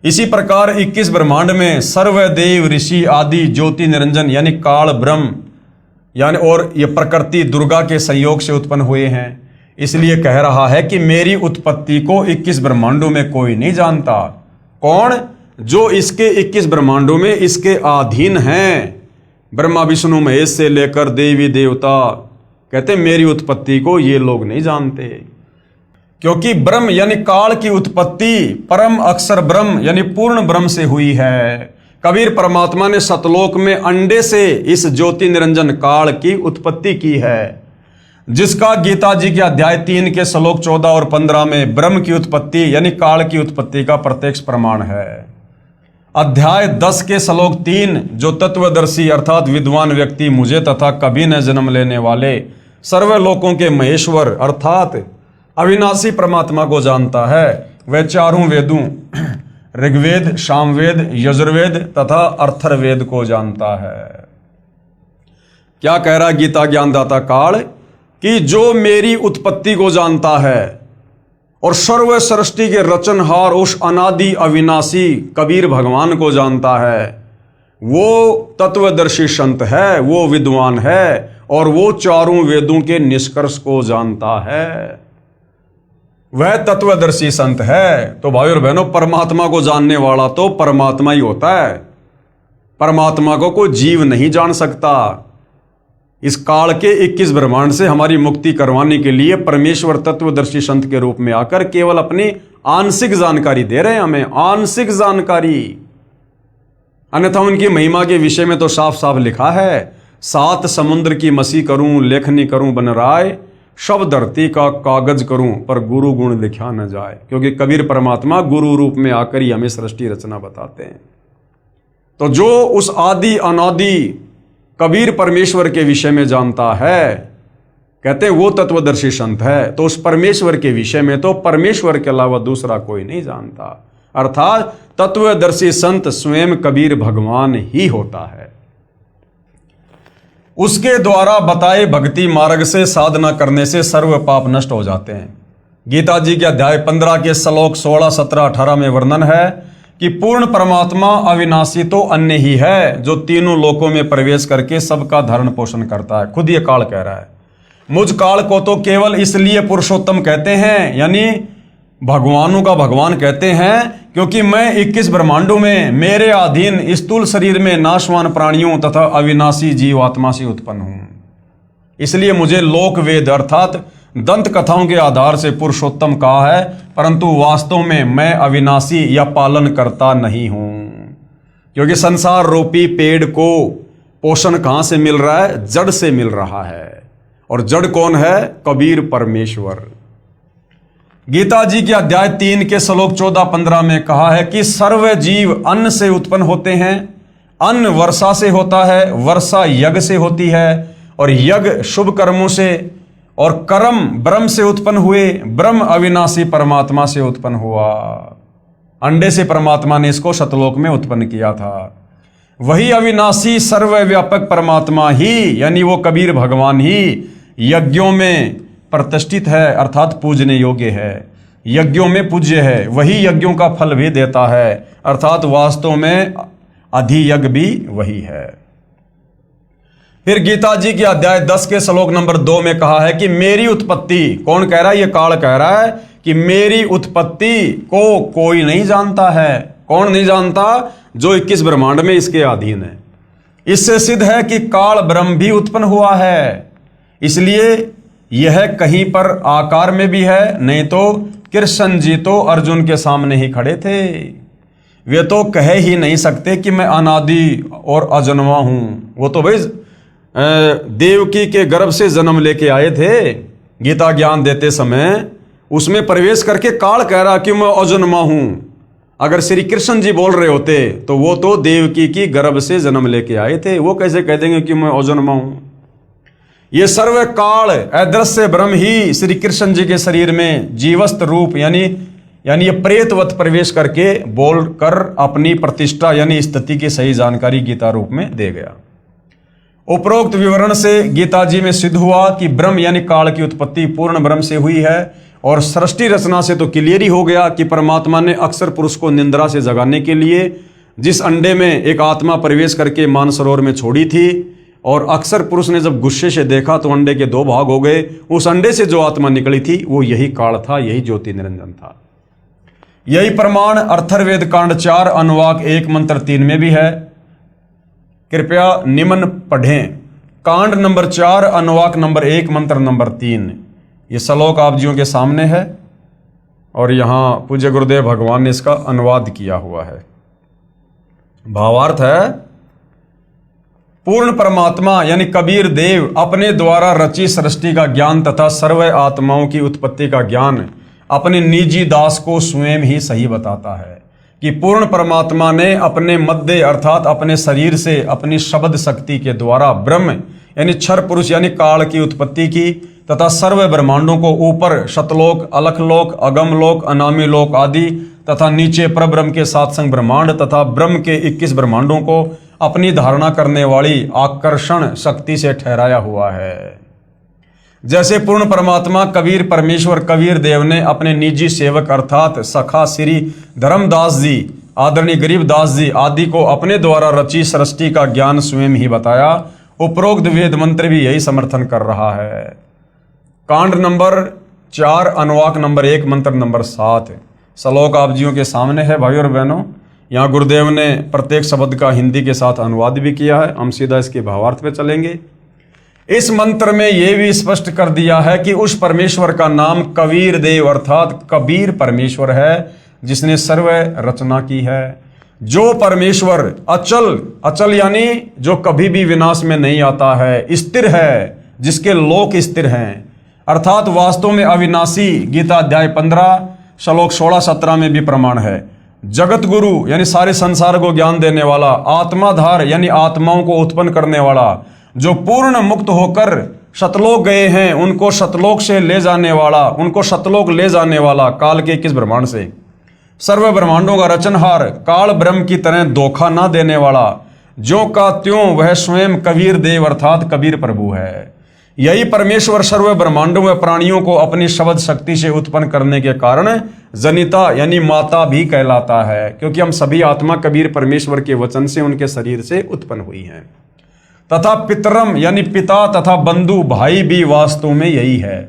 इसी प्रकार 21 ब्रह्मांड में सर्वदेव ऋषि आदि ज्योति निरंजन यानी काल ब्रह्म यानी और ये प्रकृति दुर्गा के संयोग से उत्पन्न हुए हैं। इसलिए कह रहा है कि मेरी उत्पत्ति को 21 ब्रह्मांडों में कोई नहीं जानता। कौन? जो इसके 21 ब्रह्मांडों में इसके अधीन हैं, ब्रह्मा विष्णु महेश से लेकर देवी देवता। कहते मेरी उत्पत्ति को ये लोग नहीं जानते। क्योंकि ब्रह्म यानी काल की उत्पत्ति परम अक्षर ब्रह्म यानी पूर्ण ब्रह्म से हुई है। कबीर परमात्मा ने सतलोक में अंडे से इस ज्योति निरंजन काल की उत्पत्ति की है, जिसका गीता जी के अध्याय 3 के श्लोक 14 और 15 में ब्रह्म की उत्पत्ति यानी काल की उत्पत्ति का प्रत्यक्ष प्रमाण है। अध्याय 10 के श्लोक 3 जो तत्वदर्शी अर्थात विद्वान व्यक्ति मुझे तथा कभी न जन्म लेने वाले सर्वलोकों के महेश्वर अर्थात अविनाशी परमात्मा को जानता है, वह चारों वेदों ऋग्वेद, सामवेद, यजुर्वेद तथा अर्थर्वेद को जानता है। क्या कह रहा गीता ज्ञानदाता काल कि जो मेरी उत्पत्ति को जानता है और सर्व सृष्टि के रचनहार उस अनादि अविनाशी कबीर भगवान को जानता है, वो तत्वदर्शी संत है, वो विद्वान है और वो चारों वेदों के निष्कर्ष को जानता है, वह तत्वदर्शी संत है। तो भाई और बहनों, परमात्मा को जानने वाला तो परमात्मा ही होता है। परमात्मा को कोई जीव नहीं जान सकता। इस काल के 21 ब्रह्मांड से हमारी मुक्ति करवाने के लिए परमेश्वर तत्वदर्शी संत के रूप में आकर केवल अपनी आंशिक जानकारी दे रहे हैं हमें, आंशिक जानकारी। अन्यथा उनकी महिमा के विषय में तो साफ साफ लिखा है, 7 समुद्र की मसी करूं, लेखनी करूं बन राय, सब धरती का कागज करूं पर गुरु गुण लिखा न जाए। क्योंकि कबीर परमात्मा गुरु रूप में आकर ही हमें सृष्टि रचना बताते हैं। तो जो उस आदि अनादि कबीर परमेश्वर के विषय में जानता है, कहते हैं वो तत्वदर्शी संत है। तो उस परमेश्वर के विषय में तो परमेश्वर के अलावा दूसरा कोई नहीं जानता, अर्थात तत्वदर्शी संत स्वयं कबीर भगवान ही होता है। उसके द्वारा बताए भक्ति मार्ग से साधना करने से सर्व पाप नष्ट हो जाते हैं। गीता जी के अध्याय 15 के श्लोक 16, 17, 18 में वर्णन है कि पूर्ण परमात्मा अविनाशी तो अन्य ही है, जो तीनों लोकों में प्रवेश करके सबका धारण पोषण करता है। खुद ये काल कह रहा है, मुझ काल को तो केवल इसलिए पुरुषोत्तम कहते हैं, यानी भगवानों का भगवान कहते हैं, क्योंकि मैं 21 ब्रह्मांडों में मेरे अधीन स्थूल शरीर में नाशवान प्राणियों तथा अविनाशी जीवात्मा से उत्पन्न हूं। इसलिए मुझे लोक वेद अर्थात दंत कथाओं के आधार से पुरुषोत्तम कहा है, परंतु वास्तव में मैं अविनाशी या पालन करता नहीं हूं। क्योंकि संसार रूपी पेड़ को पोषण कहां से मिल रहा है? जड़ से मिल रहा है। और जड़ कौन है? कबीर परमेश्वर। गीता जी के अध्याय 3 के श्लोक 14-15 में कहा है कि सर्व जीव अन्न से उत्पन्न होते हैं, अन्न वर्षा से होता है, वर्षा यज्ञ से होती है, और यज्ञ शुभ कर्मों से, और कर्म ब्रह्म से उत्पन्न हुए, ब्रह्म अविनाशी परमात्मा से उत्पन्न हुआ। अंडे से परमात्मा ने इसको सतलोक में उत्पन्न किया था। वही अविनाशी सर्वव्यापक परमात्मा ही, यानी वो कबीर भगवान ही यज्ञों में प्रतिष्ठित है, अर्थात पूजने योग्य है, यज्ञों में पूज्य है। वही यज्ञों का फल भी देता है, अर्थात वास्तव में अधियज्ञ भी वही है। फिर गीता जी के अध्याय 10 के श्लोक नंबर 2 में कहा है कि मेरी उत्पत्ति, कौन कह रहा है? ये काल कह रहा है कि मेरी उत्पत्ति को कोई नहीं जानता है। कौन नहीं जानता? जो 21 ब्रह्मांड में इसके अधीन है। इससे सिद्ध है कि काल ब्रह्म भी उत्पन्न हुआ है। इसलिए यह कहीं पर आकार में भी है, नहीं तो कृष्ण जी तो अर्जुन के सामने ही खड़े थे। वे तो कह ही नहीं सकते कि मैं अनादि और अजन्मा हूं। वो तो भाई देवकी के गर्भ से जन्म लेके आए थे। गीता ज्ञान देते समय उसमें प्रवेश करके काल कह रहा कि मैं अजन्मा हूं। अगर श्री कृष्ण जी बोल रहे होते तो वो तो देवकी की गर्भ से जन्म लेके आए थे, वो कैसे कह देंगे कि मैं अजन्मा हूं? ये सर्व काल अदृश्य ब्रह्म ही श्री कृष्ण जी के शरीर में जीवस्त रूप यानी ये प्रेतवत प्रवेश करके बोलकर अपनी प्रतिष्ठा यानी स्थिति की सही जानकारी गीता रूप में दे गया। उपरोक्त विवरण से गीता जी में सिद्ध हुआ कि ब्रह्म यानी काल की उत्पत्ति पूर्ण ब्रह्म से हुई है, और सृष्टि रचना से तो क्लियर ही हो गया कि परमात्मा ने अक्षर पुरुष को निंद्रा से जगाने के लिए जिस अंडे में एक आत्मा प्रवेश करके मानसरोवर में छोड़ी थी, और अक्षर पुरुष ने जब गुस्से से देखा तो अंडे के 2 भाग हो गए। उस अंडे से जो आत्मा निकली थी वो यही काल था, यही ज्योति निरंजन था। यही प्रमाण अथर्ववेद कांड 4 अनुवाक 1 मंत्र 3 में भी है। कृपया निम्न पढ़ें। कांड नंबर 4 अनुवाक नंबर 1 मंत्र नंबर 3। ये श्लोक आप जियों के सामने है। और यहाँ पूज्य गुरुदेव भगवान ने इसका अनुवाद किया हुआ है। भावार्थ है, पूर्ण परमात्मा यानी कबीर देव अपने द्वारा रची सृष्टि का ज्ञान तथा सर्व आत्माओं की उत्पत्ति का ज्ञान अपने निजी दास को स्वयं ही सही बताता है कि पूर्ण परमात्मा ने अपने मध्य अर्थात अपने शरीर से अपनी शब्द शक्ति के द्वारा ब्रह्म यानी क्षर पुरुष यानी काल की उत्पत्ति की तथा सर्व ब्रह्मांडों को ऊपर शतलोक, अलखलोक, अगमलोक, अनामी लोक आदि तथा नीचे परब्रह्म के सात संग ब्रह्मांड तथा ब्रह्म के 21 ब्रह्मांडों को अपनी धारणा करने वाली आकर्षण शक्ति से ठहराया हुआ है। जैसे पूर्ण परमात्मा कबीर परमेश्वर कबीर देव ने अपने निजी सेवक अर्थात सखा श्री धर्मदास जी, आदरणीय गरीबदास जी आदि को अपने द्वारा रची सृष्टि का ज्ञान स्वयं ही बताया, उपरोक्त वेद मंत्र भी यही समर्थन कर रहा है। कांड नंबर 4 अनुवाक नंबर 1 मंत्र नंबर 7 श्लोक आप जियों के सामने है भाई और बहनों। यहाँ गुरुदेव ने प्रत्येक शब्द का हिंदी के साथ अनुवाद भी किया है। हम सीधा इसके भावार्थ पे चलेंगे। इस मंत्र में यह भी स्पष्ट कर दिया है कि उस परमेश्वर का नाम कबीर देव अर्थात कबीर परमेश्वर है जिसने सर्व रचना की है। जो परमेश्वर अचल, अचल यानी जो कभी भी विनाश में नहीं आता है, स्थिर है, जिसके लोक स्थिर हैं अर्थात वास्तव में अविनाशी, गीता अध्याय 15 श्लोक 16-17 में भी प्रमाण है। जगत गुरु यानी सारे संसार को ज्ञान देने वाला, आत्माधार यानी आत्माओं को उत्पन्न करने वाला, जो पूर्ण मुक्त होकर शतलोक गए हैं उनको शतलोक से ले जाने वाला, उनको शतलोक ले जाने वाला, काल के 21 ब्रह्मांड से सर्व ब्रह्मांडों का रचनहार, काल ब्रह्म की तरह धोखा ना देने वाला, ज्यों का त्यों वह स्वयं कबीर देव अर्थात कबीर प्रभु है। यही परमेश्वर सर्व ब्रह्मांडों व प्राणियों को अपनी शब्द शक्ति से उत्पन्न करने के कारण जनिता यानी माता भी कहलाता है, क्योंकि हम सभी आत्मा कबीर परमेश्वर के वचन से उनके शरीर से उत्पन्न हुई हैं। तथा पितरम यानी पिता तथा बंधु भाई भी वास्तव में यही है,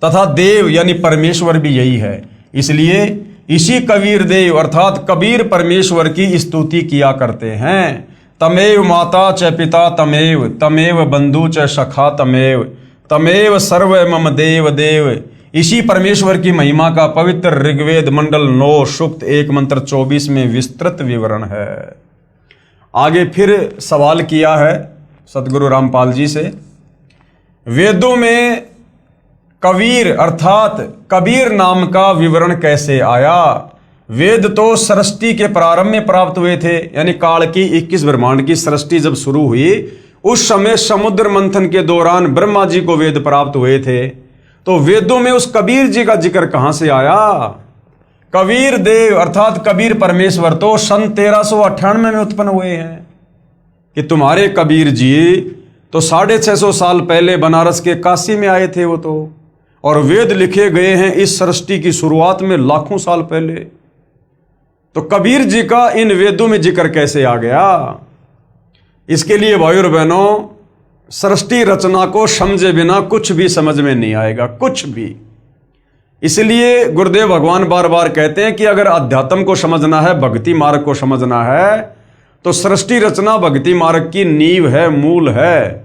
तथा देव यानी परमेश्वर भी यही है। इसलिए इसी कबीर देव अर्थात कबीर परमेश्वर की स्तुति किया करते हैं। तमेव माता च पिता तमेव, तमेव बंधु च सखा तमेव, तमेव सर्व मम देव देव। इसी परमेश्वर की महिमा का पवित्र ऋग्वेद मंडल 9 सूक्त 1 मंत्र 24 में विस्तृत विवरण है। आगे फिर सवाल किया है सतगुरु रामपाल जी से, वेदों में कबीर अर्थात कबीर नाम का विवरण कैसे आया? वेद तो सृष्टि के प्रारंभ में प्राप्त हुए थे, यानी काल की 21 ब्रह्मांड की सृष्टि जब शुरू हुई उस समय समुद्र मंथन के दौरान ब्रह्मा जी को वेद प्राप्त हुए थे। तो वेदों में उस कबीर जी का जिक्र कहां से आया? कबीर देव अर्थात कबीर परमेश्वर तो सन 1398 में उत्पन्न हुए हैं कि तुम्हारे कबीर जी तो 650 साल पहले बनारस के काशी में आए थे वो तो, और वेद लिखे गए हैं इस सृष्टि की शुरुआत में लाखों साल पहले। तो कबीर जी का इन वेदों में जिक्र कैसे आ गया? इसके लिए भाइयों और बहनों, सृष्टि रचना को समझे बिना कुछ भी समझ में नहीं आएगा, कुछ भी। इसलिए गुरुदेव भगवान बार बार कहते हैं कि अगर अध्यात्म को समझना है, भक्ति मार्ग को समझना है, तो सृष्टि रचना भक्ति मार्ग की नींव है, मूल है।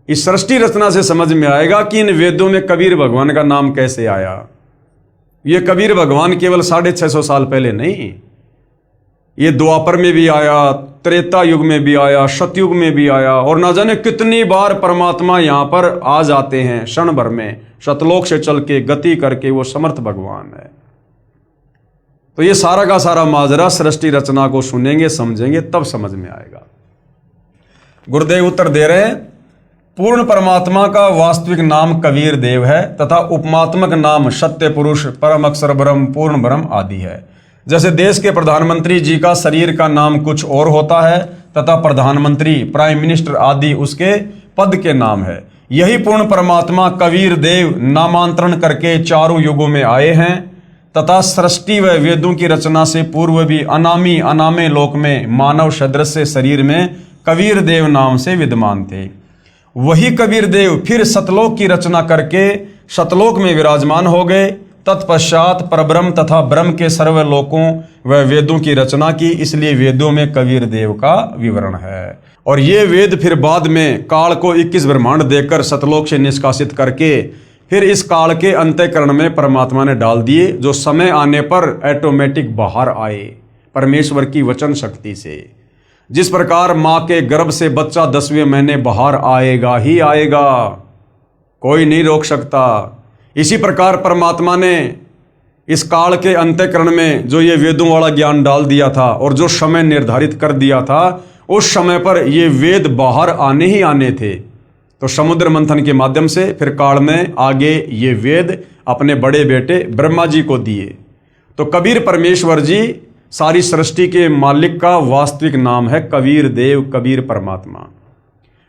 इस सृष्टि रचना से समझ में आएगा कि इन वेदों में कबीर भगवान का नाम कैसे आया। ये कबीर भगवान केवल 650 साल पहले नहीं, ये द्वापर में भी आया, त्रेता युग में भी आया, सतयुग में भी आया, और ना जाने कितनी बार परमात्मा यहां पर आ जाते हैं क्षण भर में, शतलोक से चल के गति करके। वो समर्थ भगवान है। तो ये सारा का सारा माजरा सृष्टि रचना को सुनेंगे, समझेंगे, तब समझ में आएगा। गुरुदेव उत्तर दे रहे हैं, पूर्ण परमात्मा का वास्तविक नाम कबीर देव है तथा उपमात्मक नाम सत्य पुरुष, परम अक्षर ब्रह्म, पूर्ण ब्रह्म आदि है। जैसे देश के प्रधानमंत्री जी का शरीर का नाम कुछ और होता है तथा प्रधानमंत्री, प्राइम मिनिस्टर आदि उसके पद के नाम है, यही पूर्ण परमात्मा कबीर देव नामांतरण करके चारों युगों में आए हैं तथा सृष्टि व वेदों की रचना से पूर्व भी अनामी अनामे लोक में मानव सदृश शरीर में कबीर देव नाम से विद्यमान थे। वही कबीर देव फिर सतलोक की रचना करके सतलोक में विराजमान हो गए। तत्पश्चात परब्रह्म तथा ब्रह्म के सर्व लोकों व वेदों की रचना की, इसलिए वेदों में कबीर देव का विवरण है। और ये वेद फिर बाद में काल को 21 ब्रह्मांड देकर सतलोक से निष्कासित करके फिर इस काल के अंतःकरण में परमात्मा ने डाल दिए, जो समय आने पर ऑटोमेटिक बाहर आए परमेश्वर की वचन शक्ति से। जिस प्रकार माँ के गर्भ से बच्चा 10वें महीने बाहर आएगा ही आएगा, कोई नहीं रोक सकता। इसी प्रकार परमात्मा ने इस काल के अंतःकरण में जो ये वेदों वाला ज्ञान डाल दिया था और जो समय निर्धारित कर दिया था, उस समय पर ये वेद बाहर आने ही आने थे। तो समुद्र मंथन के माध्यम से फिर काल में आगे ये वेद अपने बड़े बेटे ब्रह्मा जी को दिए। तो कबीर परमेश्वर जी सारी सृष्टि के मालिक का वास्तविक नाम है कबीर देव, कबीर परमात्मा।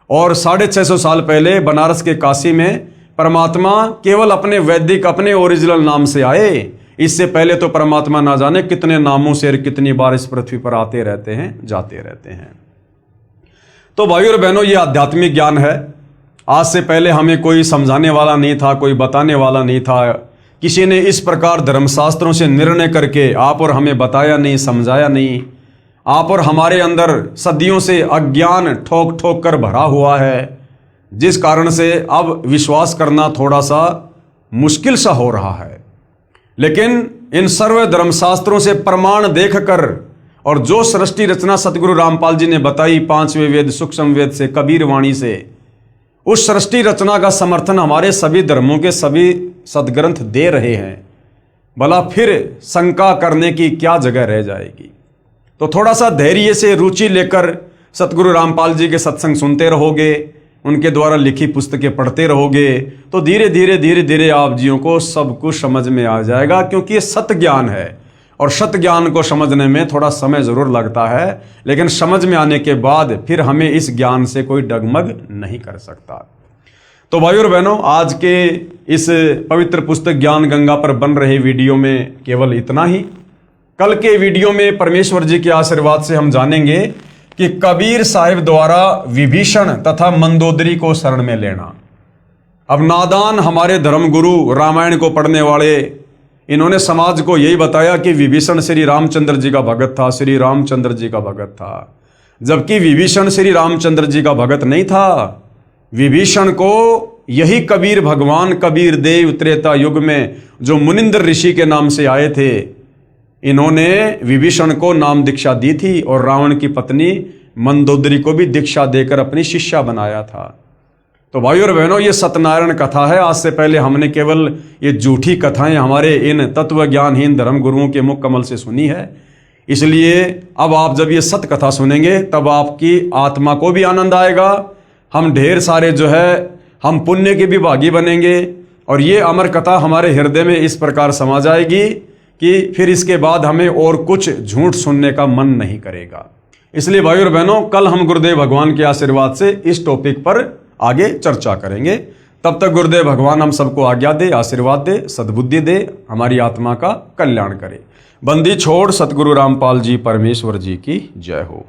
और 650 साल पहले बनारस के काशी में परमात्मा केवल अपने वैदिक, अपने ओरिजिनल नाम से आए। इससे पहले तो परमात्मा ना जाने कितने नामों से और कितनी बार इस पृथ्वी पर आते रहते हैं, जाते रहते हैं। तो भाइयों और बहनों, ये आध्यात्मिक ज्ञान है। आज से पहले हमें कोई समझाने वाला नहीं था, कोई बताने वाला नहीं था। किसी ने इस प्रकार धर्मशास्त्रों से निर्णय करके आप और हमें बताया नहीं, समझाया नहीं। आप और हमारे अंदर सदियों से अज्ञान ठोक ठोक कर भरा हुआ है, जिस कारण से अब विश्वास करना थोड़ा सा मुश्किल सा हो रहा है। लेकिन इन सर्व धर्मशास्त्रों से प्रमाण देखकर और जो सृष्टि रचना सतगुरु रामपाल जी ने बताई 5वें वेद सूक्ष्म वेद से, कबीर वाणी से, उस सृष्टि रचना का समर्थन हमारे सभी धर्मों के सभी सदग्रंथ दे रहे हैं। भला फिर शंका करने की क्या जगह रह जाएगी। तो थोड़ा सा धैर्य से रुचि लेकर सतगुरु रामपाल जी के सत्संग सुनते रहोगे, उनके द्वारा लिखी पुस्तकें पढ़ते रहोगे, तो धीरे धीरे आप जियों को सब कुछ समझ में आ जाएगा। क्योंकि ये सत्य ज्ञान है और सत्य ज्ञान को समझने में थोड़ा समय जरूर लगता है, लेकिन समझ में आने के बाद फिर हमें इस ज्ञान से कोई डगमग नहीं कर सकता। तो भाइयों और बहनों, आज के इस पवित्र पुस्तक ज्ञान गंगा पर बन रहे वीडियो में केवल इतना ही। कल के वीडियो में परमेश्वर जी के आशीर्वाद से हम जानेंगे कि कबीर साहिब द्वारा विभीषण तथा मंदोदरी को शरण में लेना। अब नादान हमारे धर्मगुरु रामायण को पढ़ने वाले, इन्होंने समाज को यही बताया कि विभीषण श्री रामचंद्र जी का भगत था, श्री रामचंद्र जी का भगत था। जबकि विभीषण श्री रामचंद्र जी का भगत नहीं था। विभीषण को यही कबीर भगवान, कबीर देव त्रेता युग में जो मुनिंद्र ऋषि के नाम से आए थे, इन्होंने विभीषण को नाम दीक्षा दी थी और रावण की पत्नी मंदोदरी को भी दीक्षा देकर अपनी शिष्या बनाया था। तो भाइयों और बहनों, ये सत्यनारायण कथा है। आज से पहले हमने केवल ये झूठी कथाएं हमारे इन तत्व ज्ञानहीन धर्म गुरुओं के मुख कमल से सुनी है। इसलिए अब आप जब ये सत्य कथा सुनेंगे तब आपकी आत्मा को भी आनंद आएगा। हम ढेर सारे जो है हम पुण्य के भी भागी बनेंगे और ये अमर कथा हमारे हृदय में इस प्रकार समा जाएगी कि फिर इसके बाद हमें और कुछ झूठ सुनने का मन नहीं करेगा। इसलिए भाइयों और बहनों, कल हम गुरुदेव भगवान के आशीर्वाद से इस टॉपिक पर आगे चर्चा करेंगे। तब तक गुरुदेव भगवान हम सबको आज्ञा दे, आशीर्वाद दे, सद्बुद्धि दे, हमारी आत्मा का कल्याण करे। बंदी छोड़ सतगुरु रामपाल जी परमेश्वर जी की जय हो।